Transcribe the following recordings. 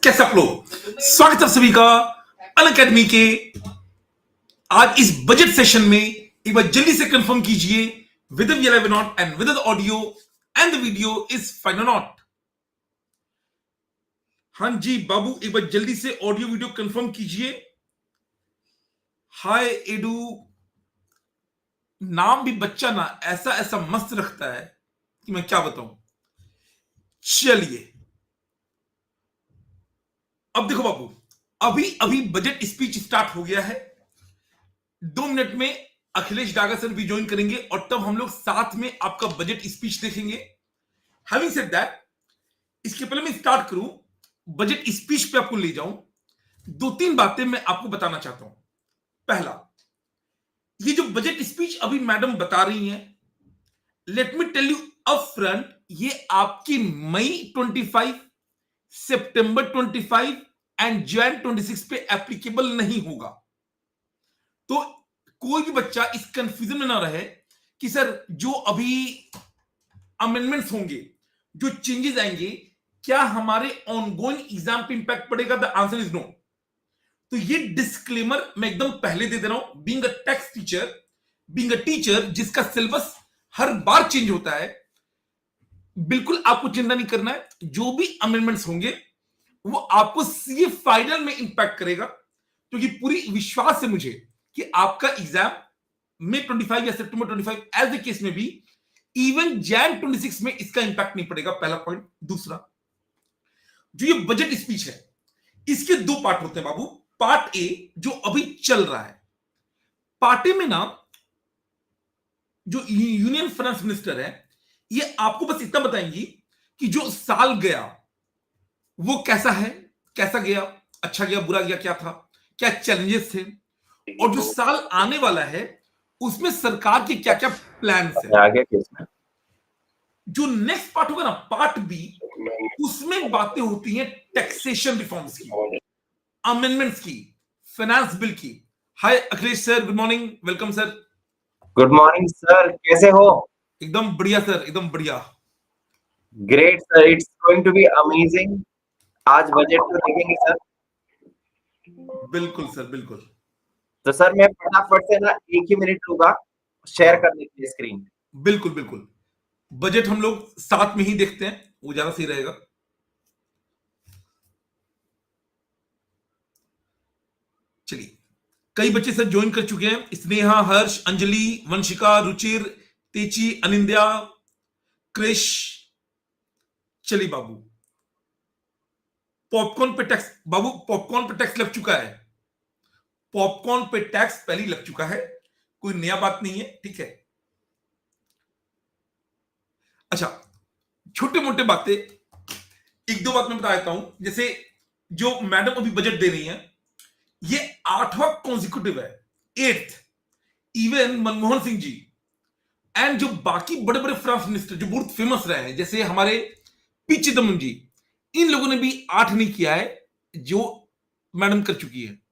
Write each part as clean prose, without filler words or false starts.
कैसे आप लोग? स्वागत है सभी का अन अकेडमी के आज इस बजट सेशन में। एक बार जल्दी से कंफर्म कीजिए whether we are live or not and whether the audio and the video is fine or not। हाँ जी बाबू, एक बार जल्दी से ऑडियो वीडियो कंफर्म कीजिए। हाय एडू, नाम भी बच्चा ना ऐसा ऐसा मस्त रखता है कि मैं क्या बताऊं। चलिए अब देखो बाबू, अभी अभी बजट स्पीच स्टार्ट हो गया है। 2 मिनट में अखिलेश डागा सर भी ज्वाइन करेंगे और तब हम लोग साथ में आपका बजट स्पीच देखेंगे। हैविंग सेड दैट, इसके पहले मैं स्टार्ट करूं, बजट स्पीच पे आपको ले जाऊं, 2-3 बातें मैं आपको बताना चाहता हूं। पहला, ये जो बजट स्पीच अभी मैडम बता रही हैं, let me tell you up front, ये आपकी मई 25, सितंबर 25 एंड जैन 26 पे एप्लीकेबल नहीं होगा। तो कोई भी बच्चा इस कंफ्यूजन में ना रहे कि सर जो अभी अमेंडमेंट्स होंगे, जो चेंजेस आएंगे, क्या हमारे ऑनगोइंग एग्जाम पे इंपैक्ट पड़ेगा? The answer is no. तो ये डिस्क्लेमर मैं एकदम पहले दे रहा हूं। Being a text teacher, being a teacher जिसका सिलेबस हर बार चेंज होता है, बिल्कुल आपको चिंता नहीं करना है। जो भी अमेंडमेंट्स होंगे वो आपको सीए फाइनल में इंपैक्ट करेगा, क्योंकि पूरी विश्वास है मुझे कि आपका एग्जाम मई 25 या सितंबर 25 एज द केस में भी, इवन जैन 26 में इसका इंपैक्ट नहीं पड़ेगा। पहला पॉइंट। दूसरा, जो ये बजट स्पीच है, इसके 2 पार्ट होते हैं बाबू। पार्ट ए जो अभी चल रहा है, पार्ट ए में ना जो यूनियन फाइनेंस मिनिस्टर है, ये आपको बस इतना बताएंगी कि जो साल गया वो कैसा है, कैसा गया, अच्छा गया, बुरा गया, क्या था, क्या चैलेंजेस थे, और जो साल आने वाला है उसमें सरकार के क्या क्या प्लान्स हैं। आगे केस में जो नेक्स्ट पार्ट होगा ना, पार्ट बी, उसमें बातें होती हैं टैक्सेशन रिफॉर्म्स की, अमेंडमेंट्स की, फाइनेंस बिल की। Hi Akhilesh sir, good morning, welcome sir. Good morning sir, कैसे हो? एकदम बढ़िया सर, एकदम बढ़िया। Great sir, it's going to be amazing. आज बजट तो देखेंगे सर। बिल्कुल सर, बिल्कुल। तो सर मैं फटाफट से ना 1 ही मिनट लूंगा शेयर करने के लिए स्क्रीन। बिल्कुल बिल्कुल, बजट हम लोग साथ में ही देखते हैं, वो ज्यादा सही रहेगा। चलिए, कई बच्चे सर ज्वाइन कर चुके हैं। स्नेहा, हर्ष, अंजलि, वंशिका, रुचिर, तेची, अनिंद्या, क्रिश। चलिए बाबू, पॉपकॉर्न पे टैक्स, बाबू पॉपकॉर्न पे टैक्स लग चुका है। पॉपकॉर्न पे टैक्स पहले ही लग चुका है, कोई नया बात नहीं है, ठीक है। अच्छा, छोटे मोटे बातें, 1-2 बात मैं बता देता हूं। जैसे जो मैडम अभी बजट दे रही हैं, ये 8वां कॉन्जिक्यूटिव है, 8th। Even Manmohan Singh ji and जो बाकी बड़े बड़े फाइनेंस मिनिस्टर जो बहुत फेमस रहे हैं, जैसे हमारे पी चिदम्बरम जी, इन लोगों ने भी 8 नहीं किया है जो मैडम कर चुकी है।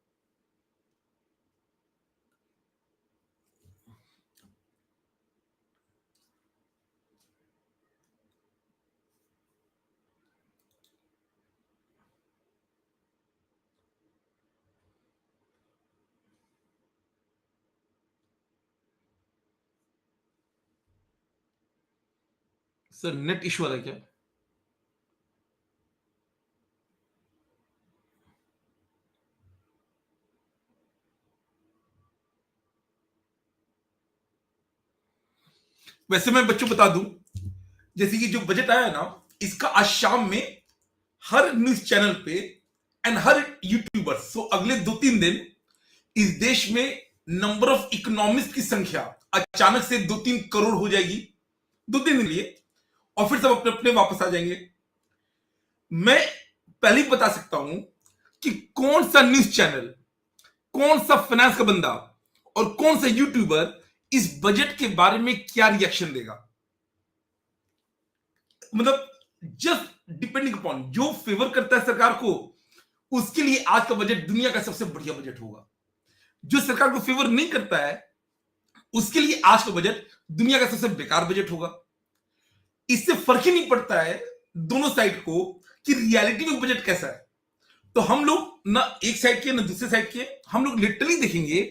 सर नेट इश्यू आ रहा है क्या? वैसे मैं बच्चों बता दूं, जैसे कि जो बजट आया है ना, इसका आज शाम में हर न्यूज चैनल पे एंड हर यूट्यूबर, सो अगले 2-3 दिन इस देश में नंबर ऑफ इकोनॉमिस्ट की संख्या अचानक से 2-3 करोड़ हो जाएगी 2-3 दिन लिए, और फिर सब अपने अपने वापस आ जाएंगे। मैं पहले ही बता सकता हूं कि कौन सा न्यूज चैनल, कौन सा फाइनेंस का बंदा और कौन सा यूट्यूबर इस बजट के बारे में क्या रिएक्शन देगा। मतलब जस्ट डिपेंडिंग अपॉन, जो फेवर करता है सरकार को, उसके लिए आज का बजट दुनिया का सबसे बढ़िया बजट होगा। जो सरकार को फेवर नहीं करता है, उसके लिए आज का बजट दुनिया का सबसे बेकार बजट होगा। इससे फर्क ही नहीं पड़ता है दोनों साइड को कि रियलिटी में बजट कैसा है। तो हम लोग ना एक साइड के ना दूसरे साइड के, हम लोग लिटरली देखेंगे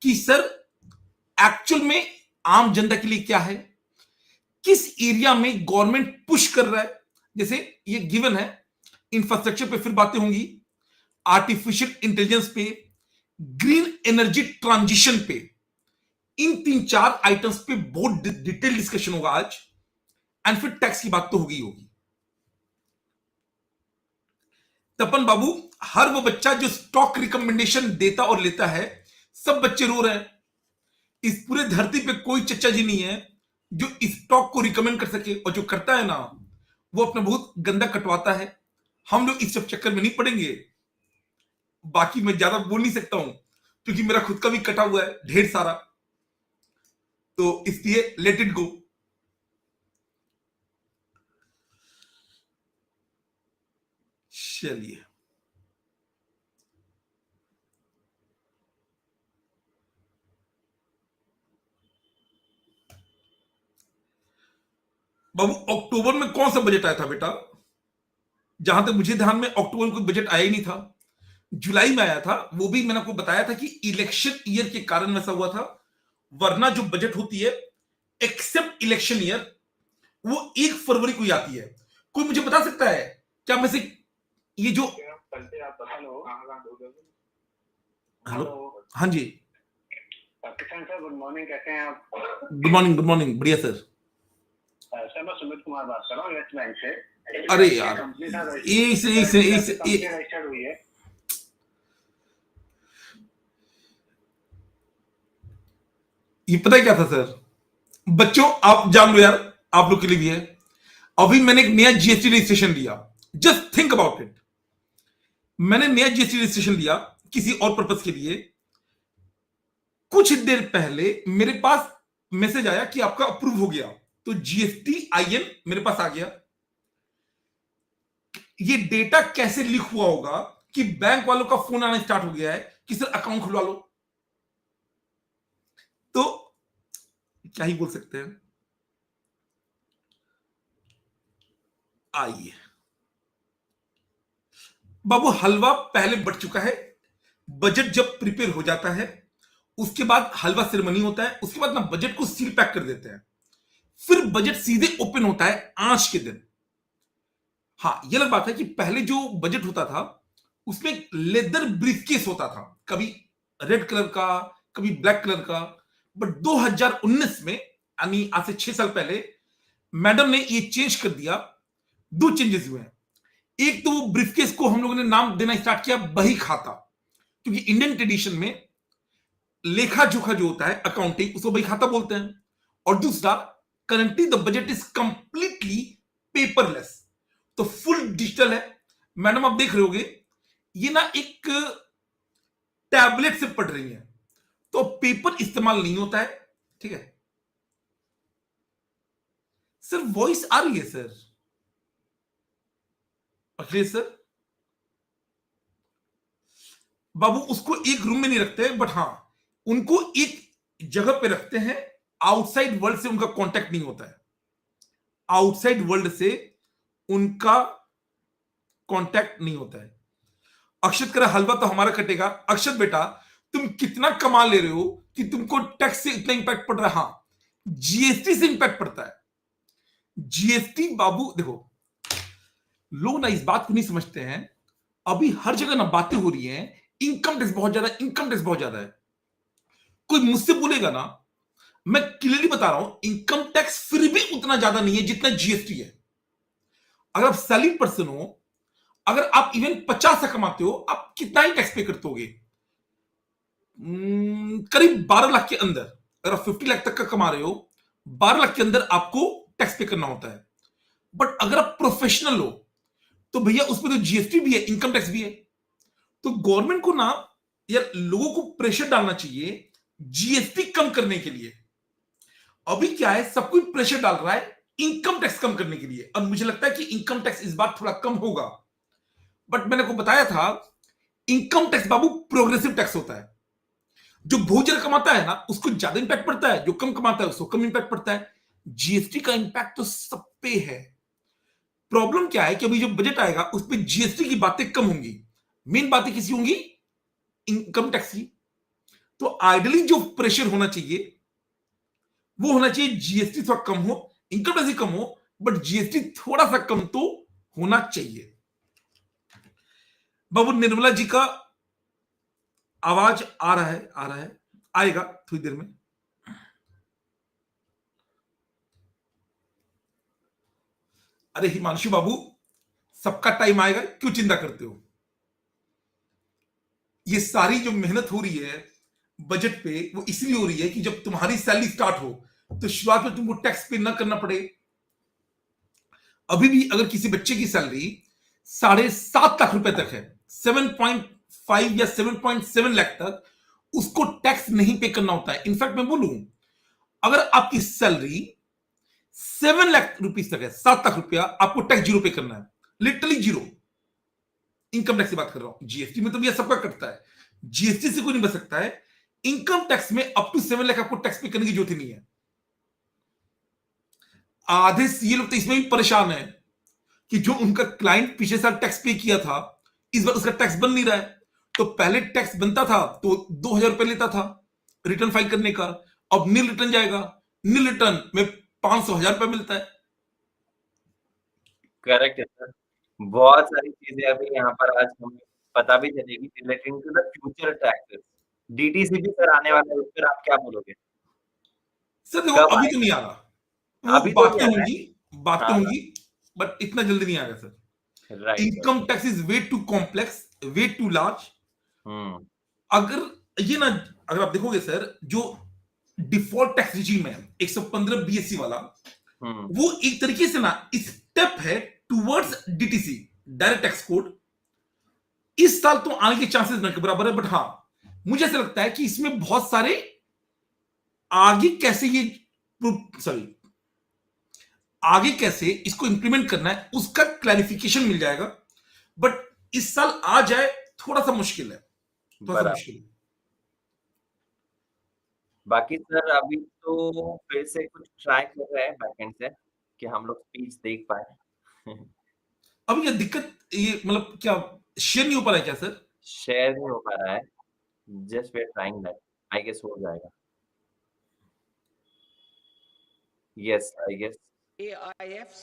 कि सर एक्चुअल में आम जनता के लिए क्या है, किस एरिया में गवर्नमेंट पुश कर रहा है। जैसे ये गिवन है, इंफ्रास्ट्रक्चर पे फिर बातें होंगी, आर्टिफिशियल इंटेलिजेंस पे, ग्रीन एनर्जी ट्रांजिशन पे, इन 3-4 आइटम्स पे बहुत डिटेल डिस्कशन होगा आज। एंड फिर टैक्स की बात तो होगी होगी। तपन बाबू, हर वो बच्चा जो स्टॉक रिकमेंडेशन देता और लेता है, सब बच्चे रो रहे हैं। इस पूरे धरती पे कोई चच्चा जी नहीं है जो इस स्टॉक को रिकमेंड कर सके, और जो करता है ना वो अपना बहुत गंदा कटवाता है। हम लोग इस सब चक्कर में नहीं पड़ेंगे। बाकी मैं ज्यादा बोल नहीं सकता हूं क्योंकि मेरा खुद का भी कटा हुआ है ढेर सारा, तो इसलिए लेट इट गो। चलिए बाबू, अक्टूबर में कौन सा बजट आया था बेटा? जहां तक मुझे ध्यान में अक्टूबर में कोई बजट आया ही नहीं था। जुलाई में आया था, वो भी मैंने आपको बताया था कि इलेक्शन ईयर के कारण ऐसा हुआ था, वरना जो बजट होती है एक्सेप्ट इलेक्शन ईयर वो 1 फरवरी को ही आती है। कोई मुझे बता सकता है क्या में से ये जो हेलो, हाँ जी किशन सर, गुड मॉर्निंग, कैसे हैं आप? गुड मॉर्निंग, गुड मॉर्निंग, बढ़िया सर। सर मैं सुमित कुमार बात कर रहा हूँ यस बैंक से। अरे यार, रजिस्टर्ड हुई है। ये पता है क्या था सर? बच्चों आप जान लो यार, आप लोग के लिए भी है। अभी मैंने एक नया जीएसटी रजिस्ट्रेशन लिया, जस्ट थिंक अबाउट इट। मैंने नया जीएसटी रजिस्ट्रेशन लिया किसी और पर्पस के लिए। कुछ देर पहले मेरे पास मैसेज आया कि आपका अप्रूव हो गया, तो जीएसटी आईएन मेरे पास आ गया। ये डेटा कैसे लीक हुआ होगा कि बैंक वालों का फोन आना स्टार्ट हो गया है कि सर अकाउंट खुलवा लो। तो क्या ही बोल सकते हैं। आइए बाबू, हलवा पहले बढ़ चुका है। बजट जब प्रिपेयर हो जाता है उसके बाद हलवा सेरेमनी होता है, उसके बाद ना बजट को सील पैक कर देते हैं, फिर बजट सीधे ओपन होता है आज के दिन। हाँ, ये अलग बात है कि पहले जो बजट होता था उसमें लेदर ब्रीफकेस होता था, कभी रेड कलर का कभी ब्लैक कलर का। बट 2019 में, यानी आज से 6 साल पहले, मैडम ने ये चेंज कर दिया। 2 चेंजेस हुए हैं। एक तो वो ब्रीफकेस को हम लोगों ने नाम देना स्टार्ट किया बही खाता, क्योंकि इंडियन ट्रेडिशन में लेखा जोखा जो होता है, अकाउंटिंग, उसको बही खाता बोलते हैं। और दूसरा, currently the budget is completely paperless, तो फुल डिजिटल है। मैडम आप देख रहे होगे ये ना एक टैबलेट से पढ़ रही है, तो पेपर इस्तेमाल नहीं होता है। ठीक है सर, वॉइस आ रही है सर? अखिलेश सर बाबू, उसको एक रूम में नहीं रखते, बट हाँ उनको एक जगह पे रखते हैं। आउटसाइड वर्ल्ड से उनका कांटेक्ट नहीं होता है, आउटसाइड वर्ल्ड से उनका कांटेक्ट नहीं होता है। अक्षत कह रहा हलवा तो हमारा कटेगा। अक्षत बेटा, तुम कितना कमा ले रहे हो कि तुमको टैक्स से इतना इंपैक्ट पड़ रहा है? हाँ, जीएसटी से इंपैक्ट पड़ता है। जीएसटी बाबू देखो, लोग ना इस बात को नहीं समझते हैं। अभी हर जगह ना बातें हो रही हैं, इनकम टैक्स बहुत ज्यादा, इनकम टैक्स बहुत ज्यादा है। कोई मुझसे बोलेगा ना, मैं क्लियरली बता रहा हूं, इनकम टैक्स फिर भी उतना ज्यादा नहीं है जितना जीएसटी है। अगर आप सैलरी पर्सन हो, अगर आप इवन 50 से कमाते हो, आप कितना ही टैक्स पे करते होगे? करीब 12 लाख के अंदर। अगर आप 50 लाख तक का कमा रहे हो, 12 लाख के अंदर आपको टैक्स पे करना होता है। बट अगर आप प्रोफेशनल हो तो भैया उसमें तो जीएसटी भी है, इनकम टैक्स भी है। तो गवर्नमेंट को ना या लोगों को प्रेशर डालना चाहिए जीएसटी कम करने के लिए। अभी क्या है, सब कोई प्रेशर डाल रहा है इनकम टैक्स कम करने के लिए, और मुझे लगता है कि इनकम टैक्स इस बार थोड़ा कम होगा। बट मैंने को बताया था, इनकम टैक्स बाबू प्रोग्रेसिव टैक्स होता है। जो बहुत ज्यादा कमाता है ना उसको ज्यादा इंपैक्ट पड़ता है, जो कम कमाता है उसको कम इंपैक्ट पड़ता है। जीएसटी का इंपैक्ट तो सब पे है। प्रॉब्लम क्या है कि अभी जो बजट आएगा उस पर जीएसटी की बातें कम होंगी। मेन बातें किसी होंगी इनकम टैक्स की। तो आइडियली जो प्रेशर होना चाहिए वो होना चाहिए जीएसटी थोड़ा कम हो, इनकम टैक्स ही कम हो, बट जीएसटी थोड़ा सा कम तो होना चाहिए। बाबू निर्मला जी का आवाज आ रहा है, आ रहा है, आएगा थोड़ी देर में। अरे हिमांशु बाबू, सबका टाइम आएगा, क्यों चिंता करते हो? ये सारी जो मेहनत हो रही है बजट पे वो इसलिए हो रही है कि जब तुम्हारी सैलरी स्टार्ट हो तो शुरुआत में तुमको टैक्स पे ना करना पड़े। अभी भी अगर किसी बच्चे की सैलरी 7.5 लाख रुपए तक है, 7.5 या 7.7 लाख तक, उसको टैक्स नहीं पे करना होता है। इनफैक्ट मैं बोलूं, अगर आपकी सैलरी 7 लाख रुपीज तक है, 7 लाख रुपया, आपको टैक्स जीरो पे करना है, लिटरली जीरो। इनकम टैक्स की बात कर रहा हूं, जीएसटी में तो भैया सबका कटता है, जीएसटी से कोई नहीं बच सकता है। इनकम टैक्स में अप टू 7 लाख आपको टैक्स पे करने की जरूरत ही नहीं है। आधे सीए लोग तो इसमें भी परेशान है कि जो उनका क्लाइंट पिछले साल टैक्स पे किया था, इस बार उसका टैक्स बन नहीं रहा है। तो पहले टैक्स बनता था तो 2,000 रुपए लेता था रिटर्न फाइल करने का, अब नील रिटर्न जाएगा, नील रिटर्न में 500,000 रुपए मिलता है। करेक्ट है सर। बहुत सारी चीजें अभी यहाँ पर आज हमें पता भी चलेगी relating to the future taxes. DTC भी सर आने वाला है, उस पर आप क्या बोलोगे? सर देखो, कब अभी तो आएगा? नहीं आ रहा, वो अभी तो नहीं बातें आ रहा है। होंगी, बातें हाँ होंगी, बट इतना जल्दी नहीं आएगा sir. Right. Income tax is way too complex, way too large. अगर ये ना, अगर आप देखोगे सर, जो डिफॉल्ट टैक्स रिजीम है 115 बीएससी वाला, वो एक तरीके से ना स्टेप है towards DTC, direct tax code. इस साल तो आने के चांसेस ना के बराबर है, बट हां, मुझे ऐसा लगता है कि इसमें बहुत सारे आगे कैसे ये, सॉरी, आगे कैसे इसको इंप्लीमेंट करना है उसका क्लैरिफिकेशन मिल जाएगा। बट इस साल आ जाए थोड़ा सा मुश्किल है, थोड़ा सा मुश्किल है। बाकी सर अभी तो फिर से कुछ ट्राई कर रहे हैं बैकएंड से कि हम लोग स्पीच देख पाए। अब ये दिक्कत, ये मतलब क्या शेयर नहीं हो पा रहा है क्या सर? शेयर नहीं हो पा रहा है, just we are trying that, I guess हो जाएगा। Yes, I guess. AIFs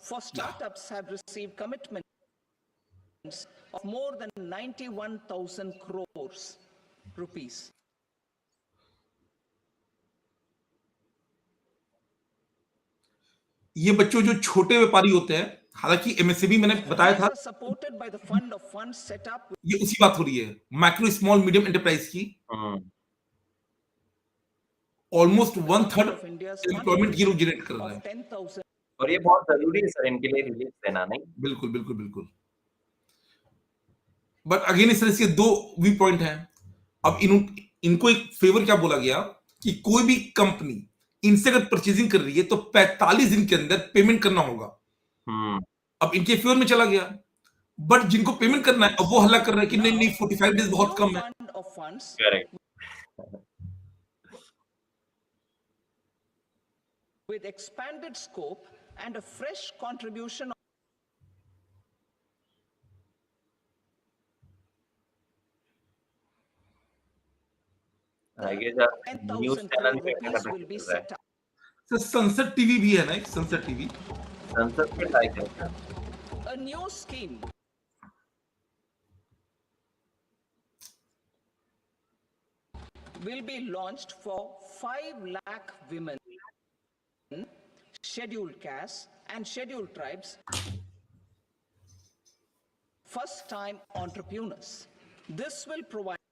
for startups have received commitments of more than 91,000 crores rupees. ये बच्चों जो छोटे व्यापारी होते हैं, हालांकि एमएसएमई मैंने बताया था, supported by the fund of funds set up. ये उसी बात हो रही है, माइक्रो स्मॉल मीडियम एंटरप्राइज की। ऑलमोस्ट 1/3 एम्प्लॉयमेंट ये लोग जनरेट कर रहे हैं, और ये बहुत जरूरी है सर इनके लिए रिलीफ देना, नहीं? बिल्कुल बिल्कुल बिल्कुल। बट अगेन इस तरह से दो वी पॉइंट हैं। अब इनको एक फेवर क्या बोला गया कि कोई भी कंपनी इनसे अगर परचेजिंग कर रही है तो 45 दिन के अंदर पेमेंट करना होगा। अब इनके फेवर में चला गया, बट जिनको पेमेंट करना है अब वो हल्ला कर रहे हैं कि नहीं नहीं 45 डेज बहुत कम है। Correct. With expanded scope and a fresh contribution. I guess news channel पे क्या कर रहा है? सर संसद टीवी भी है ना, एक संसद टीवी, संसद पे ट्राई करता। A new scheme will be launched for 5 lakh women, scheduled castes and scheduled tribes, first time entrepreneurs. This will provide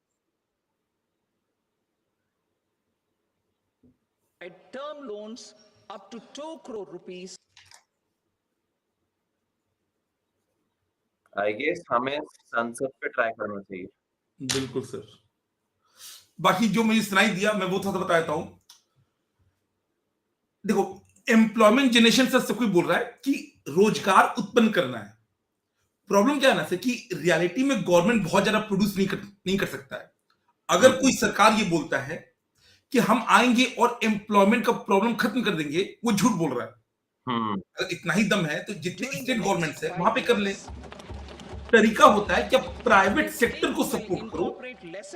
term loans up to 2 crore rupees. I guess हमें संसद पे ट्राई करना चाहिए। बिल्कुल sir. बाकी जो मुझे सुनाई दिया मैं वो थोड़ा सा बता देता हूं। देखो, एम्प्लॉयमेंट जनरेशन सर सब कोई बोल रहा है कि रोजगार उत्पन्न करना है। प्रॉब्लम क्या है ना सर कि रियलिटी में गवर्नमेंट बहुत ज्यादा प्रोड्यूस नहीं कर सकता है। अगर कोई सरकार ये बोलता है कि हम आएंगे और एम्प्लॉयमेंट का प्रॉब्लम खत्म कर देंगे, वो झूठ बोल रहा है। अगर इतना ही दम है तो जितने स्टेट गवर्नमेंट्स है वहां पे कर ले। तरीका होता है कि आप प्राइवेट सेक्टर को सपोर्ट करो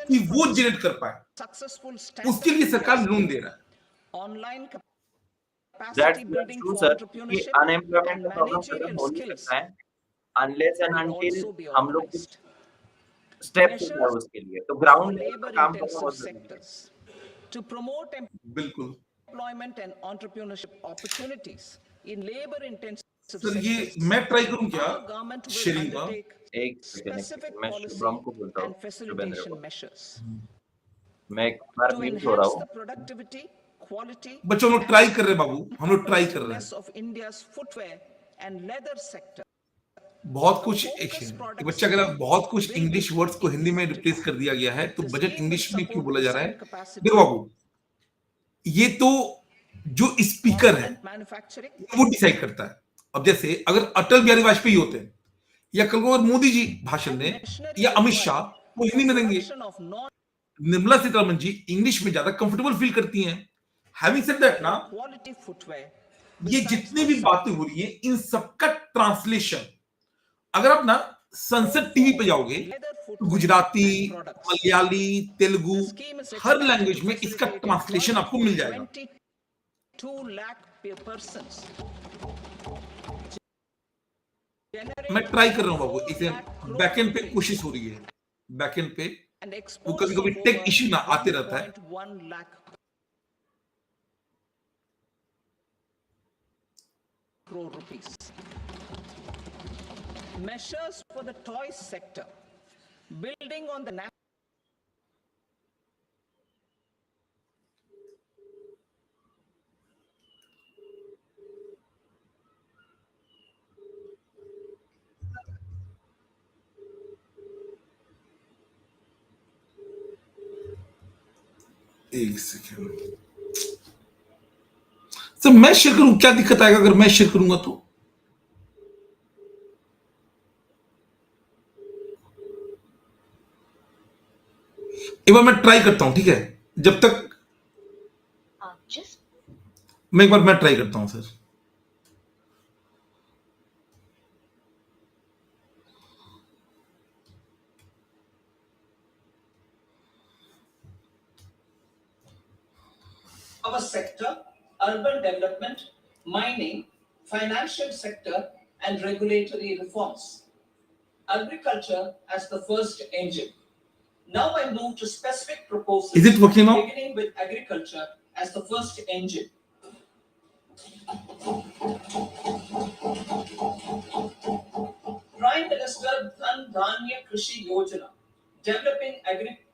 कि वो जनरेट कर पाए, उसके लिए सरकार लोन दे रहा है। online That's capacity building true, for sir. कि entrepreneurship अनएम्प्लॉयमेंट and का प्रॉब्लम खत्म managerial हो नहीं skills सकता है unless and will until also be हम लोग कुछ organized. स्टेप्स लें Measures उसके लिए। तो for ग्राउंड लेवल labor पर काम करना intensive बहुत जरूरी है। sectors to promote बिल्कुल employment and entrepreneurship opportunities in labor intensive sir, ये sectors. मैं ट्राई करूं क्या Our government will शेयरिंग का? undertake एक specific मैं policy शुभम को बोलता हूँ, and शुभेंद्र facilitation को। measures मैं एक बार to म्यूट हो रहा enhance हूँ। the productivity, quality, बच्चों, हम लोग and ट्राई कर रहे हैं बाबू, हम लोग ट्राई कर रहे हैं। competitiveness of India's footwear and leather sector. बहुत कुछ A एक focused product बच्चा कह रहा है, बहुत कुछ will इंग्लिश be वर्ड्स को हिंदी में रिप्लेस कर दिया गया है, तो The budget scheme will English में क्यों support बोला जा रहा है? design capacity, देखो बाबू, ये तो जो स्पीकर है component manufacturing, वो डिसाइड करता है। अब जैसे अगर अटल बिहारी वाजपेयी होते हैं या कल को अगर मोदी जी भाषण and दें machinery या अमित शाह, required वो for हिंदी में देंगे। production of Nirmala Sitharaman ji English में ज्यादा कंफर्टेबल फील करती हैं। हैविंग सेड दैट ना, quality footwear. ये Besides जितनी भी this, बातें हो रही है इन सबका ट्रांसलेशन अगर आप ना संसद टीवी पे जाओगे leather तो footwear Gujarati, and products. Malayali, Telugu, The scheme is her expected language to में इसका facilitate ट्रांसलेशन employment आपको for मिल जाएगा। 22 lakh persons. मैं Generate ट्राई कर रहा हूं बाबू, 4 इसे lakh बैकएंड crore पे rupees कोशिश हो रही है, बैकएंड पे and वो कभी exports कभी of टेक over इश्यू ना आते रहता है। 1.1 lakh crore rupees. Measures for the toy sector, building on the एक सेकेंड सर, मैं शेयर करूं, क्या दिक्कत आएगा अगर मैं शेयर करूंगा तो? एक बार मैं ट्राई करता हूं, ठीक है? जब तक मैं एक बार मैं ट्राई करता हूं sir. our sector, urban development, mining, financial sector, and regulatory reforms. Agriculture as the first engine. Now I move to specific proposals. Is it working now? Beginning with agriculture as the first engine. Prime Minister Dhan Dhanya Krishi Yojana, developing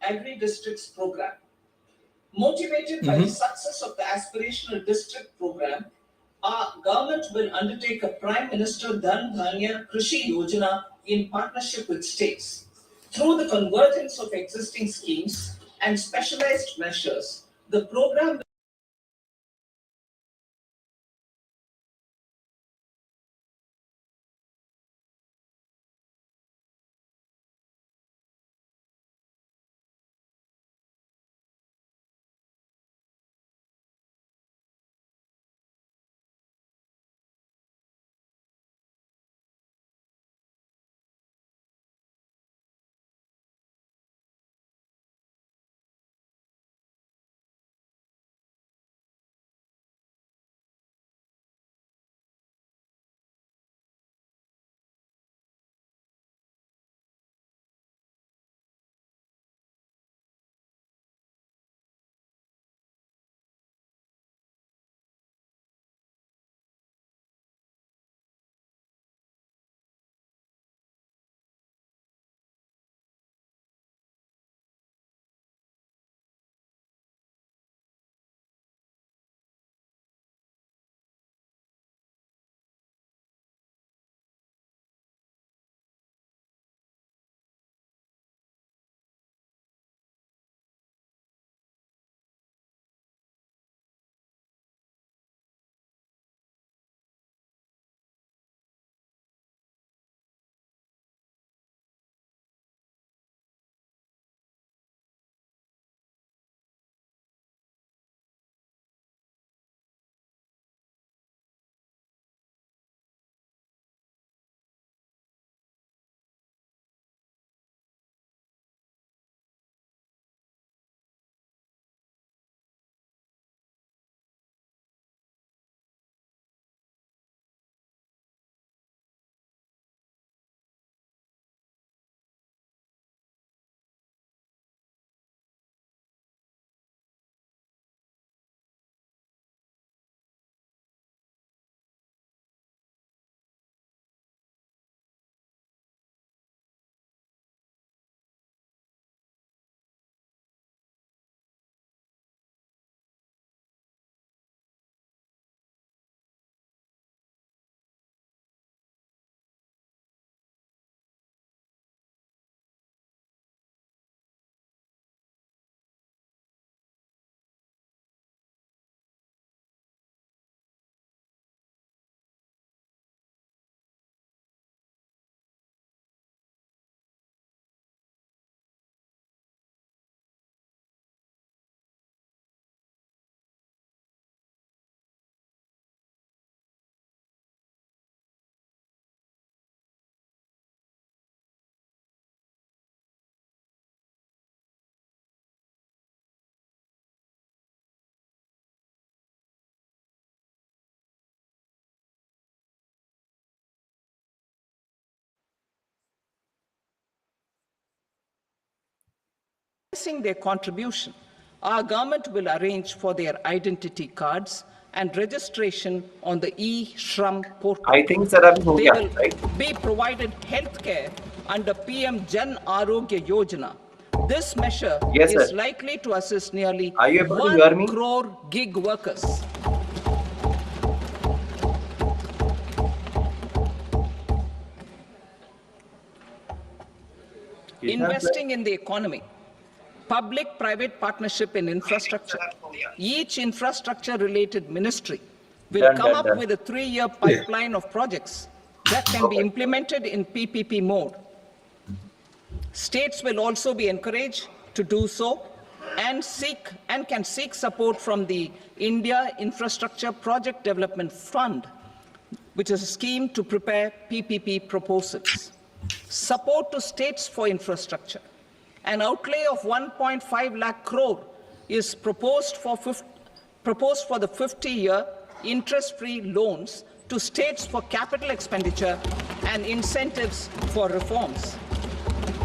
agri-districts program. Motivated by the success of the aspirational district program, our government will undertake a Prime Minister Dhan Dhanya Krishi Yojana in partnership with states. Through the convergence of existing schemes and specialized measures, the program assessing their contribution, our government will arrange for their identity cards and registration on the e-Shram portal. I think sir abhi ho They gaya, will right? be provided healthcare under PM Jan Arogya Yojana. This measure Yes, is sir. likely to assist nearly Are you able to 1 hear me? crore gig workers. Investing in the economy, public-private partnership in infrastructure. Each infrastructure-related ministry will Done, come done, up done. with a 3-year pipeline of projects that can be implemented in PPP mode. States will also be encouraged to do so and can seek support from the India Infrastructure Project Development Fund, which is a scheme to prepare PPP proposals. Support to states for infrastructure. An outlay of 1.5 lakh crore is proposed for the 50-year interest-free loans to states for capital expenditure and incentives for reforms.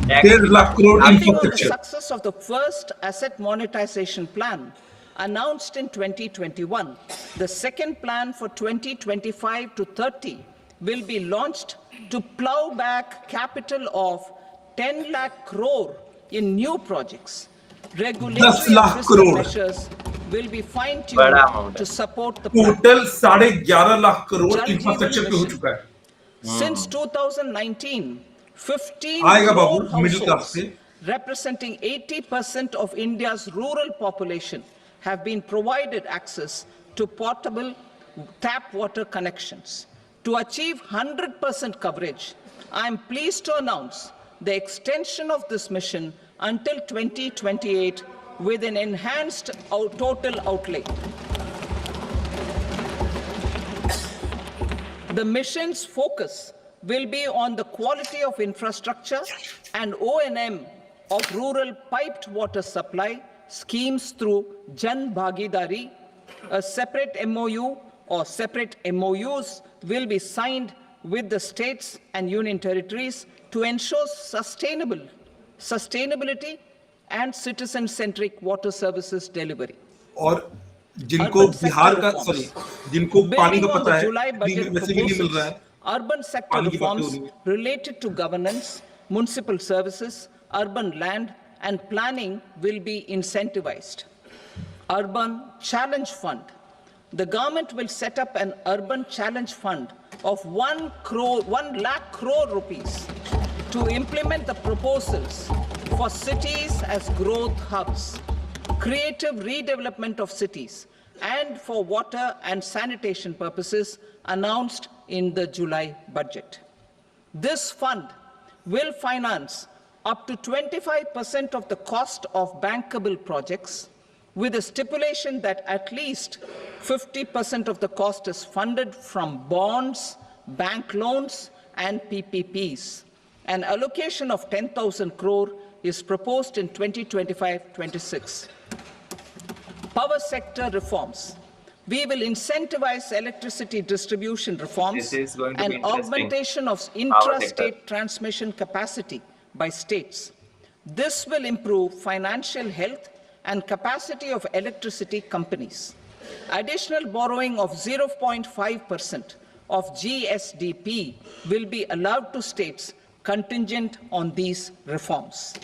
1.5 lakh crore Building on the infrastructure. success of the first asset monetization plan announced in 2021, the second plan for 2025 to 30 will be launched to plow back capital of 10 lakh crore in new projects. 10 Regulatory lakh and fiscal crore. measures will be बड़ा fine-tuned amount to है। support the plan. Total 11.5 lakh crore Jal infrastructure Jeevan पे हो Mission. चुका है। Since 2019, 15 आएगा crore बाबू, middle class households से। representing 80% of India's rural population have been provided access to portable tap water connections. To achieve 100% coverage, I am pleased to announce the extension of this mission until 2028 with an enhanced total outlay. The mission's focus will be on the quality of infrastructure and O&M of rural piped water supply schemes through Jan Bhagidari. A separate MOU or separate MOUs will be signed with the states and union territories to ensure sustainability and citizen-centric water services delivery. और जिनको Urban Bihar sector का reforms. Sorry जिनको पानी Building का on पता the है July free में budget वैसे भी नहीं मिल रहा proposals, है urban sector पानी की बातें हो reforms रही हैं। related to governance, municipal services, urban land and planning will be incentivized. Urban Challenge Fund. The government will set up an urban challenge fund of 1 lakh crore rupees to implement the proposals for cities as growth hubs, creative redevelopment of cities, and for water and sanitation purposes announced in the July budget. This fund will finance up to 25% of the cost of bankable projects, with a stipulation that at least 50% of the cost is funded from bonds, bank loans, and PPPs. An allocation of 10,000 crore is proposed in 2025-26. Power sector reforms. We will incentivize electricity distribution reforms This is going to be and interesting. augmentation of sector. intrastate transmission capacity by states. This will improve financial health and capacity of electricity companies. Additional borrowing of 0.5% of GSDP will be allowed to states contingent on these reforms.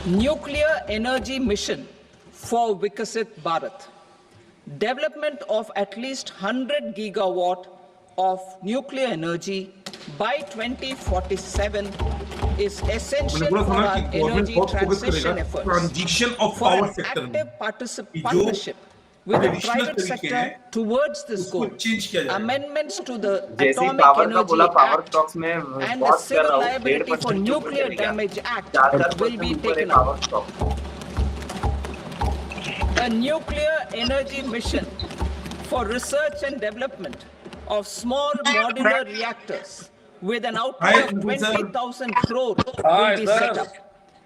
Nuclear energy mission for Vikasit Bharat. Development of at least 100 gigawatt of nuclear energy by 2047 is essential मैंने for बोला our था ना कि government energy बहुत focus transition करेगा efforts. Transition of For power an sector में active कि जो partnership with the traditional private तरीके sector हैं, towards this उसको goal. change किया जाएगा। Amendments to the जैसे ही Atomic पावर का Energy बोला पावर Act स्टॉक्स में and the बहुत कर Civil रहा हूँ Liability for 1.5% Nuclear Damage Act 4% will be ऊपर है taken up. Power stock A nuclear energy mission for research and development of small modular reactors with an outlay of 20,000 crore will be set up.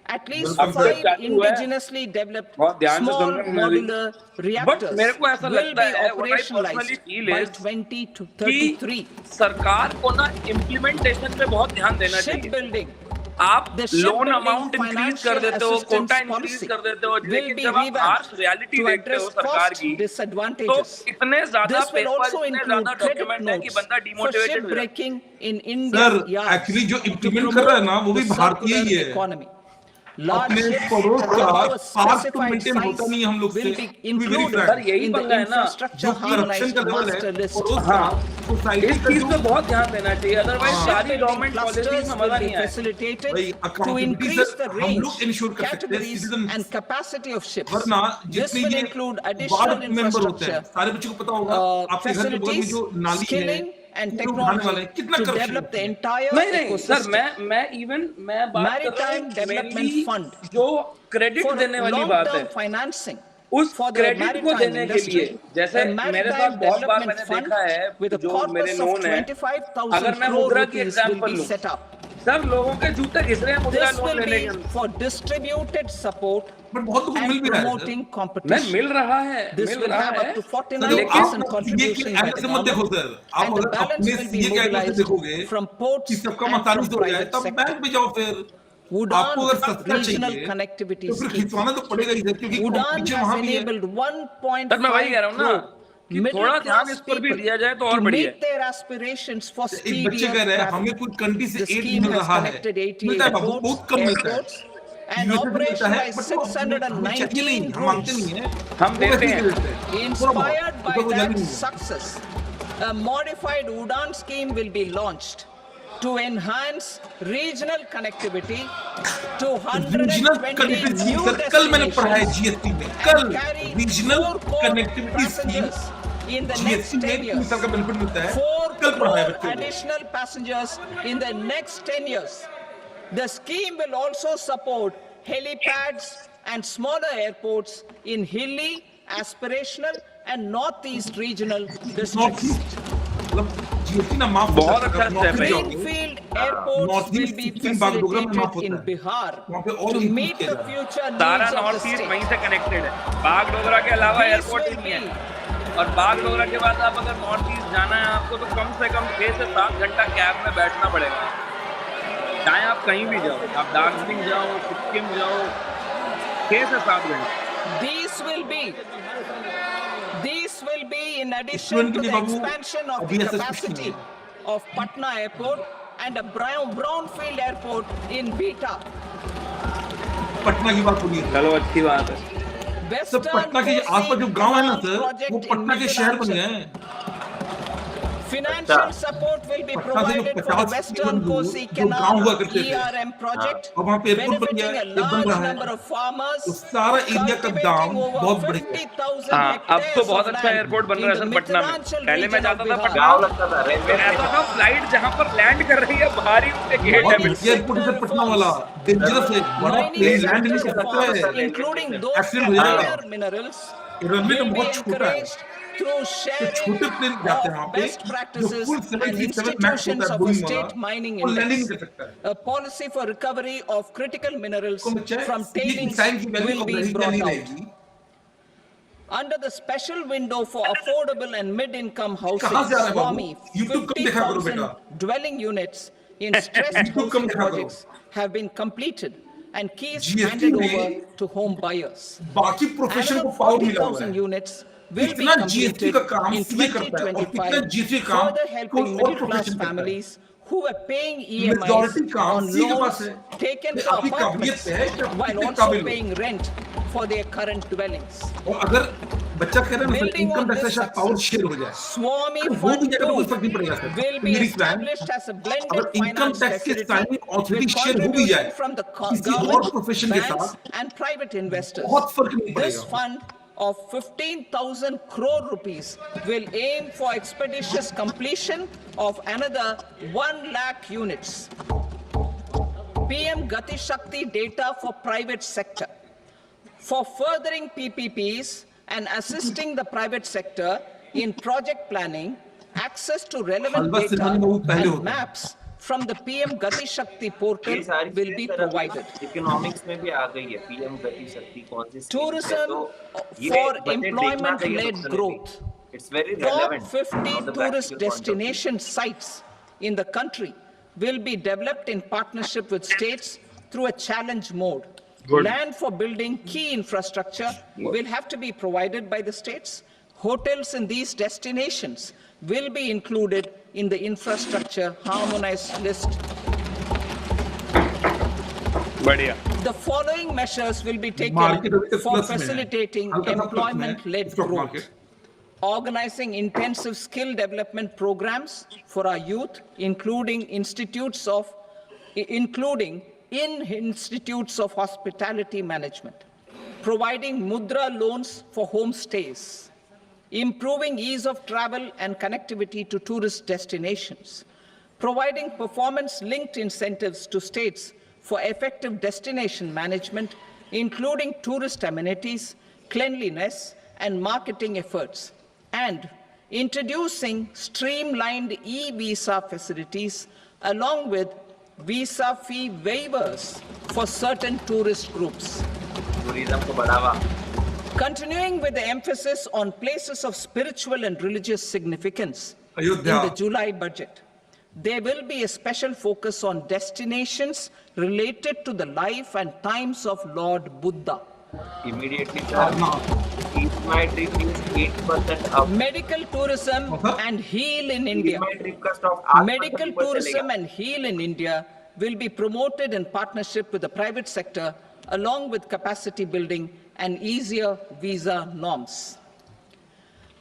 At least Welcome, sir. 5 indigenously developed small modular reactors मेरे को ऐसा will लगता be है, what I personally operationalized feel by is 2033. सरकार को ना implementation पे बहुत ध्यान देना चाहिए। Shipbuilding. आप The loan shipbuilding amount increase कर financial देते हो, कोटा assistance इंक्रीज policy कर देते हो, will लेकिन be जब आप हार्श revamped रियलिटी to देखते हो address सरकार cost की, तो disadvantages. इतने ज्यादा This will पेपर, also इतने include ज्यादा credit डॉक्यूमेंट है कि notes बंदा for डिमोटिवेटेड हो जाता है। shipbreaking in sir Indian yards actually जो to इम्प्लीमेंट कर रहा है ना वो promote भी the भारतीय circular ही है। economy. Large अपने ships पड़ोस का above a पार्क तो specified मेंटेन होता size नहीं है हम लोग से, will be to be very included frank। Sir यही in the पंगा है ना, जो infrastructure करप्शन harmonized का लेवल है master list. पड़ोस का, हाँ, सोसाइटी इस का चीज जो पे बहुत ध्यान देना चाहिए, अदरवाइज हाँ। सारी Shipbuilding गवर्नमेंट पॉलिसीज clusters में will मजा be नहीं आएगा। facilitated भाई to accountability increase the sir हम range, लोग इंश्योर कर सकते हैं categories citizen, and capacity of ships. वरना This जितने will ये include additional वार्ड मेंबर होते हैं infrastructure, सारे बच्चों को पता होगा, आपके घर के बगल में facilities, जो नाली है skilling and वो उठाने वाले technology हैं, कितना to करप्शन develop the है। entire नहीं नहीं सर, ecosystem. मैं बात कर रहा Maritime हूँ Development mainly Fund जो क्रेडिट for देने वाली बात है, long-term financing उस for the क्रेडिट को maritime देने के लिए, industry, जैसे a मेरे साथ maritime बहुत बार development मैंने fund देखा है, with a जो मेरे corpus of नोन है, 25,000 अगर मैं crore मुद्रा की rupees will एग्जांपल be लूं, set up. सब लोगों के जूते घिस रहे हैं मुद्रा This लोन will लेने के be अंदर। for distributed support बट बहुत लोगों को and मिल भी रहा है सर। promoting नहीं competition. मिल रहा है, This मिल will रहा have है, up to तो 49% आप contribution by the ऐसे मत देखो government, सर, आप and the अगर balance अपने will be सीए के एंगल से mobilized देखोगे from कि ports सबका and मसाली from हो जाए private तब sector. बैंक में जाओ फिर। आपको अगर Udan सस्ता regional चाहिए connectivity तो फिर scheme. खिंचवाना तो पड़ेगा ही सर, क्योंकि Udan कंपटीशन has वहां भी है। enabled सर मैं वही कह रहा 1.5 हूँ ना crore कि middle थोड़ा ध्यान class इस पर भी people दिया जाए तो और to बढ़िया meet their aspirations for एक बच्चे speedier कह रहे हैं travel. हमें कोई कंट्री से The एड scheme मिल has रहा है, connected 88 मिलता है बाबू, बहुत कम मिलता है। airports and यूएसए में मिलता है, operationalized बट वो हमें चाहिए नहीं, 619 हम मांगते routes. नहीं है, हम वो देते वैसे ही हैं। दे देते हैं। थोड़ा Inspired बहुत, by उसका कोई that value नहीं है। success, a modified Udan scheme will be launched to enhance regional connectivity to regional 120 connectivity new sir, कल मैंने पढ़ा है destinations जीएसटी में, and कल carry regional 4 crore connectivity scheme passengers in the next GST में 10 3 years. साल का benefit मिलता है, 4 कल पढ़ा है crore बच्चों को। additional passengers in the next 10 years. The scheme will also support helipads and smaller airports in hilly, aspirational and northeast regional north districts. East मतलब जीएसटी ना माफ बहुत अच्छा step है ये। Greenfield airports will Northeast be Sikkim Bagdogra में माफ facilitated होता in है। Bihar वहाँ पे और to improve meet किया the जा रहा है। future सारा needs of the north east वहीं state. से कनेक्टेड है, बागडोगरा के अलावा These एयरपोर्ट ही will नहीं be है। और बागडोगरा के बाद आप अगर नॉर्थ ईस्ट जाना है आपको तो कम से कम 6 से 7 घंटा कैब में बैठना पड़ेगा, चाहे आप कहीं भी जाओ, आप दार्जिलिंग जाओ, सिक्किम जाओ, 6 से 7 घंटे। These will be in addition student to के लिए the बाबू expansion of अभी the ऐसा कुछ नहीं capacity है। of Patna Airport and a brownfield airport in Beta. Patna की बात होगी चलो अच्छी बात है। सर, Western पटना के आसपास जो गांव है ना सर, project वो in पटना के शहर बन गए Middlesex. हैं। Financial support will be Patna से जो provided for the 50 Western kilometre Kosi जो गांव Canal हुआ करते थे, ERM project, अब वहाँ पे एयरपोर्ट बन गया benefiting है, a ये बन large रहा है, number of farmers, तो सारा एरिया का दाम cultivating over बहुत बढ़ गया। 50,000 हाँ, अब तो hectares बहुत of अच्छा land एयरपोर्ट बन in रहा है the सर पटना में। Middlesex पहले मैं region जाता of था Bihar. पटना, गाँव लगता था, रेलवे तो ऐसा था फ्लाइट जहाँ पर लैंड कर रही है बाहरी उसके गेट है बिल्कुल। एयरपोर्ट से पटना वाला डेंजरस है, बड़ा Mining प्लेन लैंड नहीं sector कर सकता farms, है, including those एक्सीडेंट for हो जाएगा। rare minerals, रनवे तो will be बहुत छोटा है, encouraged through तो sharing छोटे प्लेन जाते हैं वहाँ of पे, best जो practices फुल and 737 मैक्स होता institutions है of a बोइंग state वाला, mining वो लैंडिंग नहीं index. कर सकता है। A policy for recovery of critical minerals तो बच्चा from ये tailings डिजाइन की वैल्यू will अब be रहेगी या brought नहीं out. रहेगी, Under the special window for affordable and mid-income housing, कहाँ से आ रहा है बाबू? Swami, YouTube कम देखा करो 50,000 बेटा। dwelling units in stressed YouTube come housing देखा करो। projects have been completed and keys GST handed में over to home buyers. बाकी प्रोफेशन को Another पावर मिला हुआ 40,000 है। units will be कितना जीएसटी completed का काम in सीए करता है और कितना 2025, जीएसटी काम further कोई helping और middle-class प्रोफेशन करता है। families who were paying majority EMIs काम on सीए के पास loans है, taken ये for आपकी काबिलियत apartments पे है कि आप while कितने also काबिल हो। paying rent for their current dwellings. और अगर बच्चा कह रहा है ना sir Building income on tax this से पावर success, शेयर हो जाए, Swami अगर हो भी Fund जाएगा तो कोई 2 फर्क नहीं पड़ेगा सर। will तो be मेरी plan, established as a blended अगर इनकम finance टैक्स के facility signing authority with share हो भी जाए contribution from the किसी और government, प्रोफेशन के banks साथ, and private investors. बहुत फर्क नहीं This पड़ेगा। fund of 15,000 crore rupees will aim for expeditious completion of another 1 lakh units. PM Gati Shakti data for private sector. For furthering PPPs and assisting the private sector in project planning, access to relevant halwa data सिखाने में वो पहले and होता है। maps from the PM Gati Shakti portal ये सारी will be provided. Economics में भी आ गई है पीएम गति शक्ति कौन सी scheme है, Tourism तो ये for बजट देखना employment-led चाहिए growth. It's very Top relevant 50 tourist destination sites in the country will be developed in partnership with states through a challenge mode. Good. Land for building key infrastructure will have to be provided by the states. Hotels in these destinations will be included in the infrastructure harmonized list. बढ़िया. The following measures will be taken Market अभी तक for plus में है. facilitating हल्का सा plus में है. employment-led Stock growth. market. Organizing intensive skill development programs for our youth, including in institutes of hospitality management. Providing mudra loans for homestays. Improving ease of travel and connectivity to tourist destinations. Providing performance-linked incentives to states for effective destination management, including tourist amenities, cleanliness, and marketing efforts. And introducing streamlined e-visa facilities along with visa fee waivers for certain tourist groups. Tourism ko badhawa. Continuing with the emphasis on places of spiritual and religious significance Ayodhya. in the July budget, there will be a special focus on destinations related to the life and times of Lord Buddha. Immediately, sir. Eat my trip is 8% up. Medical tourism and heal in India. Eat my trip का stock 8% Medical ऊपर tourism चलेगा. and heal in India will be promoted in partnership with the private sector, along with capacity building and easier visa norms.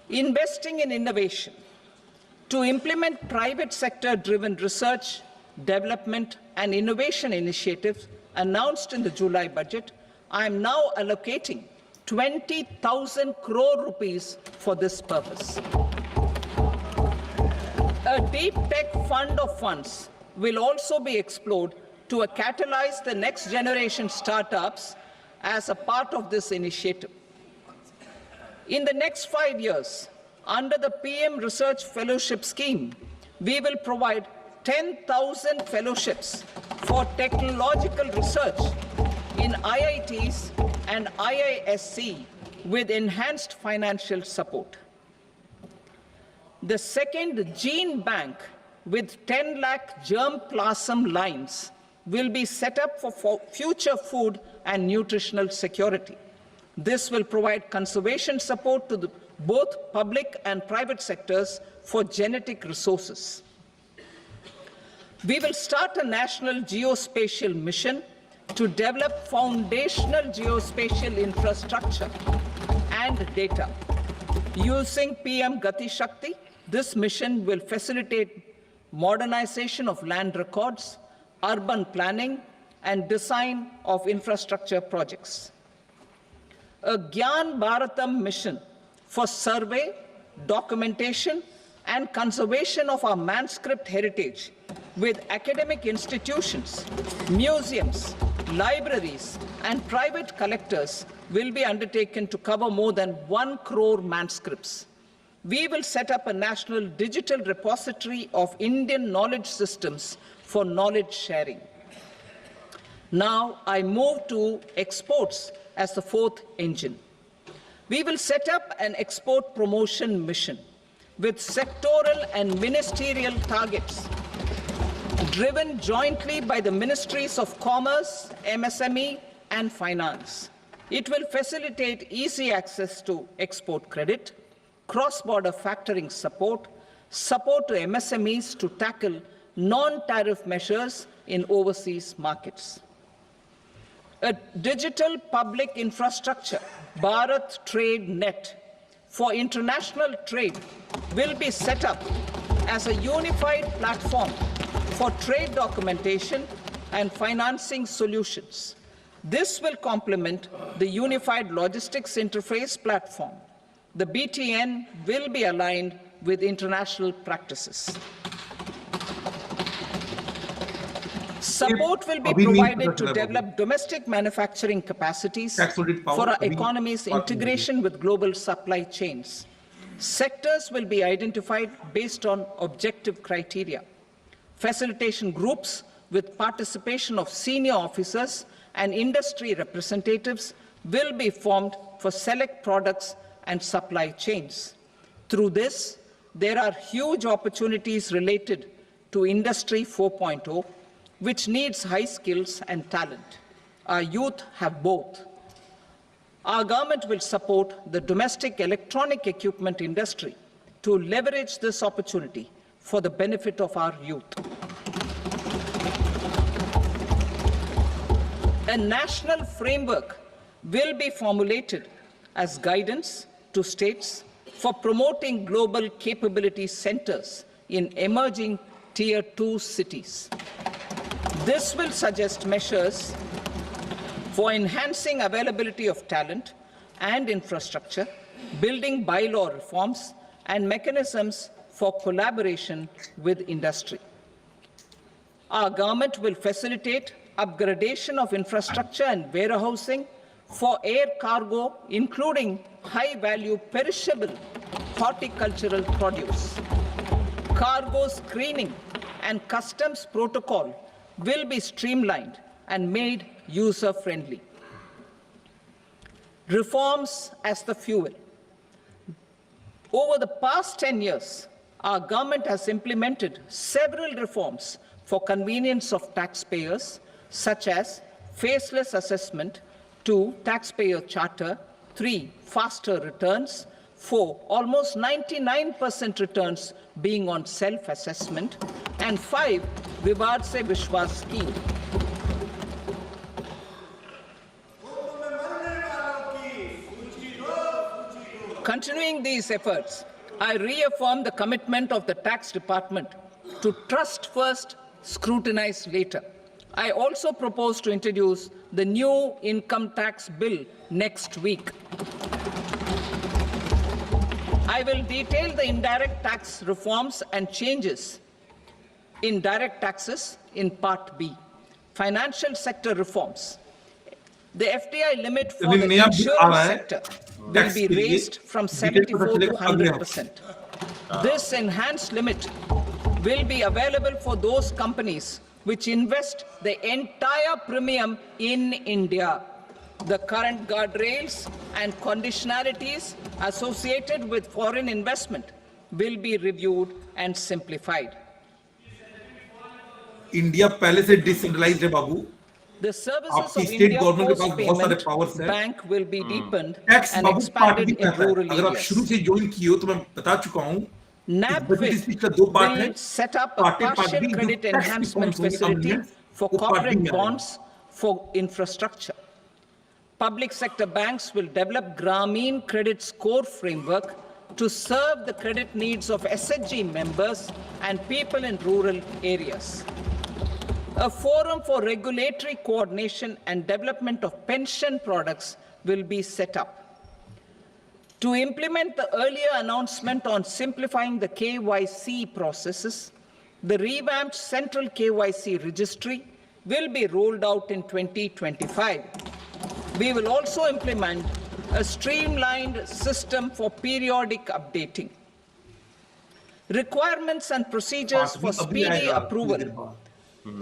Investing in innovation. To implement private sector-driven research, development, and innovation initiatives announced in the July budget, I am now allocating 20,000 crore rupees for this purpose. A deep tech fund of funds will also be explored to catalyze the next generation startups as a part of this initiative. In the next 5 years, under the PM Research Fellowship Scheme, we will provide 10,000 fellowships for technological research in IITs and IISc with enhanced financial support. The second gene bank with 10 lakh germplasm lines will be set up for future food and nutritional security. This will provide conservation support to both public and private sectors for genetic resources. We will start a national geospatial mission to develop foundational geospatial infrastructure and data. Using PM Gati Shakti, this mission will facilitate modernization of land records, urban planning, and design of infrastructure projects. A Gyan Bharatam mission for survey, documentation, and conservation of our manuscript heritage with academic institutions, museums, libraries, and private collectors will be undertaken to cover more than 1 crore manuscripts. We will set up a national digital repository of Indian knowledge systems for knowledge sharing. Now I move to exports as the fourth engine. We will set up an export promotion mission with sectoral and ministerial targets driven jointly by the Ministries of Commerce, MSME, and Finance. It will facilitate easy access to export credit, cross-border factoring support, support to MSMEs to tackle non-tariff measures in overseas markets. A digital public infrastructure, Bharat Trade Net, for international trade will be set up as a unified platform for trade documentation and financing solutions. This will complement the Unified Logistics Interface platform. The BTN will be aligned with international practices. Support will be provided to develop domestic manufacturing capacities for our economy's integration with global supply chains. Sectors will be identified based on objective criteria. Facilitation groups with participation of senior officers and industry representatives will be formed for select products and supply chains. Through this, there are huge opportunities related to Industry 4.0, which needs high skills and talent. Our youth have both. Our government will support the domestic electronic equipment industry to leverage this opportunity for the benefit of our youth. A national framework will be formulated as guidance to states for promoting global capability centers in emerging Tier 2 cities. This will suggest measures for enhancing availability of talent and infrastructure, building bylaw reforms, and mechanisms for collaboration with industry. Our government will facilitate upgradation of infrastructure and warehousing for air cargo, including high-value perishable horticultural produce. Cargo screening and customs protocol will be streamlined and made user-friendly. Reforms as the fuel. Over the past 10 years, our government has implemented several reforms for convenience of taxpayers, such as faceless assessment, 2, taxpayer charter, 3, faster returns, 4, almost 99% returns being on self-assessment, and 5, Vivad Se Vishwas scheme. Continuing these efforts, I reaffirm the commitment of the tax department to trust first, scrutinize later. I also propose to introduce the new income tax bill next week. I will detail the indirect tax reforms and changes in direct taxes in Part B. Financial sector reforms. The FDI limit for the insurance sector will be raised from 74 to 100%. This enhanced limit will be available for those companies which invest the entire premium in India. The current guardrails and conditionalities associated with foreign investment will be reviewed and simplified. India पहले से decentralised है बाबू. The services आपकी of state India government के Post पास बहुत सारे Payment powers हैं. Bank will be deepened tax and Babu part भी expanded in कहता है. rural अगर आप areas. शुरू से ज्वाइन किए हो तो मैं बता चुका हूं. NABFID का 2 पार्ट है. will set up a part partial B credit जो टैक्स enhancement रिफॉर्म्स होंगे facility कंपनी for वो पार्ट बी corporate में आएगा. bonds for infrastructure. Public sector banks will develop Grameen Credit Score Framework to serve the credit needs of SHG members and people in rural areas. A forum for regulatory coordination and development of pension products will be set up. To implement the earlier announcement on simplifying the KYC processes, the revamped central KYC registry will be rolled out in 2025. We will also implement a streamlined system for periodic updating. Requirements and procedures for speedy approval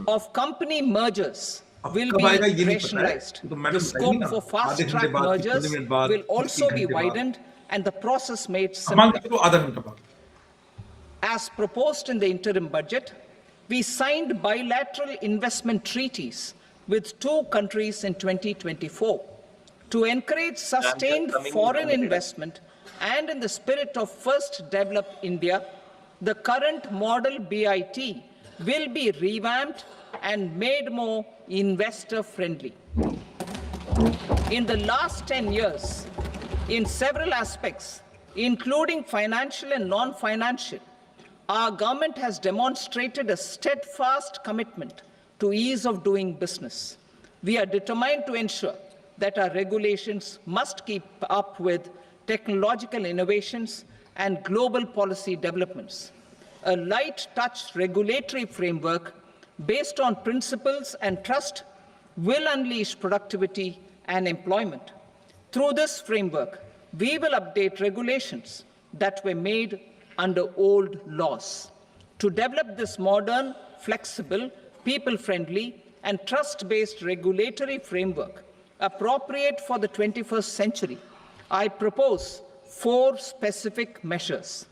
of company mergers will be rationalized. The scope for fast-track mergers will also be widened and the process made simpler. As proposed in the interim budget, we signed bilateral investment treaties with 2 countries in 2024 to encourage sustained foreign investment, and in the spirit of First Develop India, the current model BIT will be revamped and made more investor-friendly. In the last 10 years, in several aspects, including financial and non-financial, our government has demonstrated a steadfast commitment to ease of doing business. We are determined to ensure that our regulations must keep up with technological innovations and global policy developments. A light-touch regulatory framework based on principles and trust will unleash productivity and employment. Through this framework, we will update regulations that were made under old laws. To develop this modern, flexible, people-friendly, and trust-based regulatory framework appropriate for the 21st century, I propose 4 specific measures.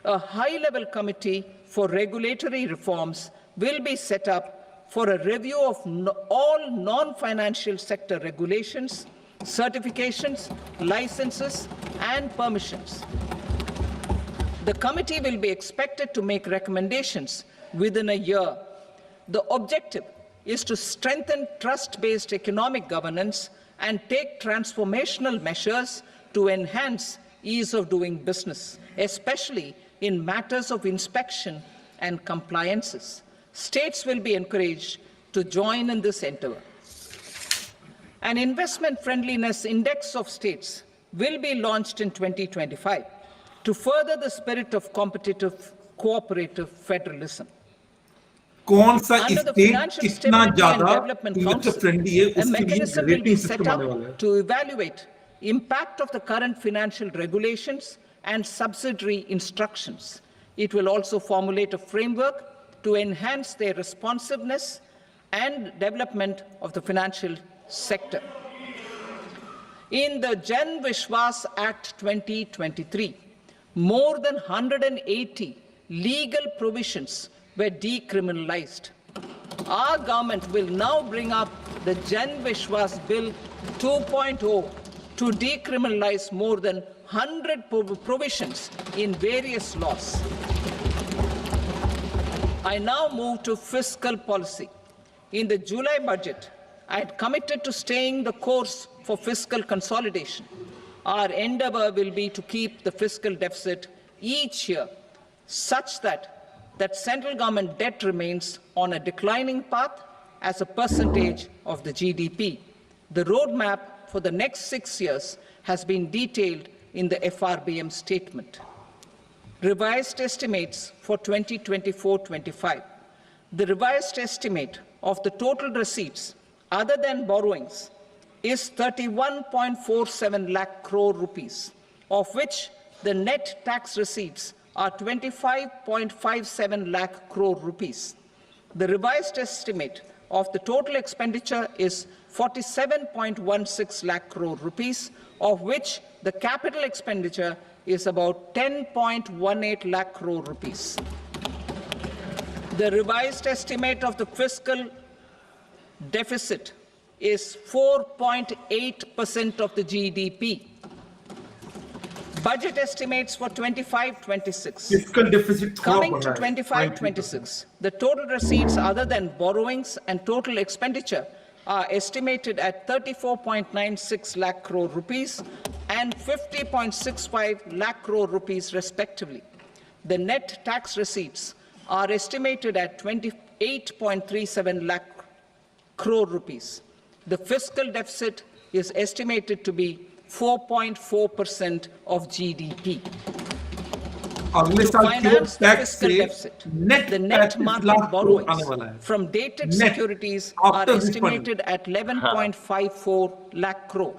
A high-level committee for regulatory reforms will be set up for a review of all non-financial sector regulations, certifications, licenses, and permissions. The committee will be expected to make recommendations within a year. The objective is to strengthen trust-based economic governance and take transformational measures to enhance ease of doing business, especially in matters of inspection and compliances. States will be encouraged to join in this endeavor. An investment friendliness index of states will be launched in 2025 to further the spirit of competitive, cooperative federalism. कौन सा Under the state Financial कितना Stability and ज्यादा Development investor Council, friendly है a उसके लिए mechanism will be rating set system आने वाला है. up to evaluate impact of the current financial regulations and subsidiary instructions. It will also formulate a framework to enhance their responsiveness and development of the financial sector. In the Jan Vishwas Act 2023, more than 180 legal provisions were decriminalized. Our government will now bring up the Jan Vishwas Bill 2.0 to decriminalize more than 100 provisions in various laws. I now move to fiscal policy. In the July budget, I had committed to staying the course for fiscal consolidation. Our endeavor will be to keep the fiscal deficit each year such that central government debt remains on a declining path as a percentage of the GDP. The roadmap for the next 6 years has been detailed in the FRBM statement. Revised estimates for 2024-25. The revised estimate of the total receipts other than borrowings is 31.47 lakh crore rupees, of which the net tax receipts are 25.57 lakh crore rupees. The revised estimate of the total expenditure is 47.16 lakh crore rupees, of which the capital expenditure is about 10.18 lakh crore rupees. The revised estimate of the fiscal deficit is 4.8% of the GDP. Budget estimates for 25-26. Fiscal deficit Coming to 25-26, the total receipts other than borrowings and total expenditure are estimated at 34.96 lakh crore rupees and 50.65 lakh crore rupees respectively. The net tax receipts are estimated at 28.37 lakh crore rupees. The fiscal deficit is estimated to be 4.4% of GDP. अगले To साल finance the tax fiscal से deficit, net the net market borrowings from dated Net, securities are after refund. estimated at 11.54 lakh crore.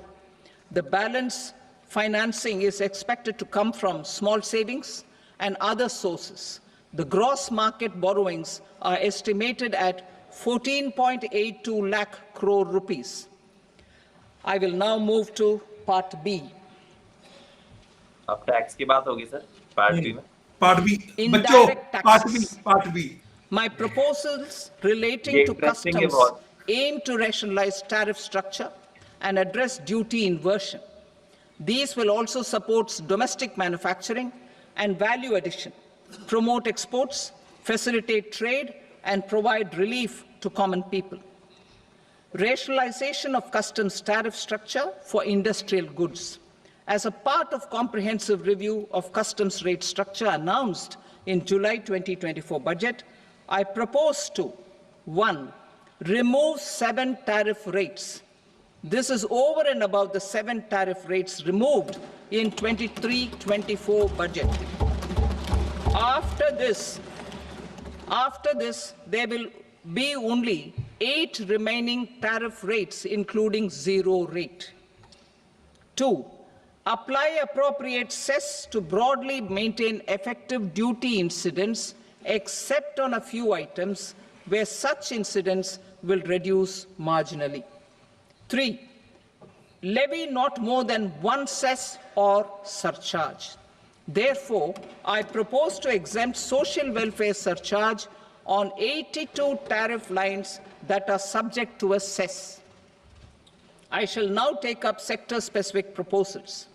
The balance financing is expected to come from small savings and other sources. The gross market borrowings are estimated at 14.82 lakh crore rupees. I will now move to Part B. अब tax की बात होगी sir part B में. Part B बच्चों Indirect taxes. Part B My proposals relating ये to interesting है customs बहुत. aim to rationalize tariff structure and address duty inversion. These will also support domestic manufacturing and value addition, promote exports, facilitate trade, and provide relief to common people. Rationalization of customs tariff structure for industrial goods. As a part of comprehensive review of customs rate structure announced in July 2024 budget, I propose to 1. Remove 7 tariff rates. This is over and above the 7 tariff rates removed in 23-24 budget. After this, there will be only 8 remaining tariff rates, including 0 rate. 2. Apply appropriate cess to broadly maintain effective duty incidence, except on a few items where such incidence will reduce marginally. 3. Levy not more than 1 cess or surcharge. Therefore, I propose to exempt social welfare surcharge on 82 tariff lines that are subject to a cess. I shall now take up sector-specific proposals.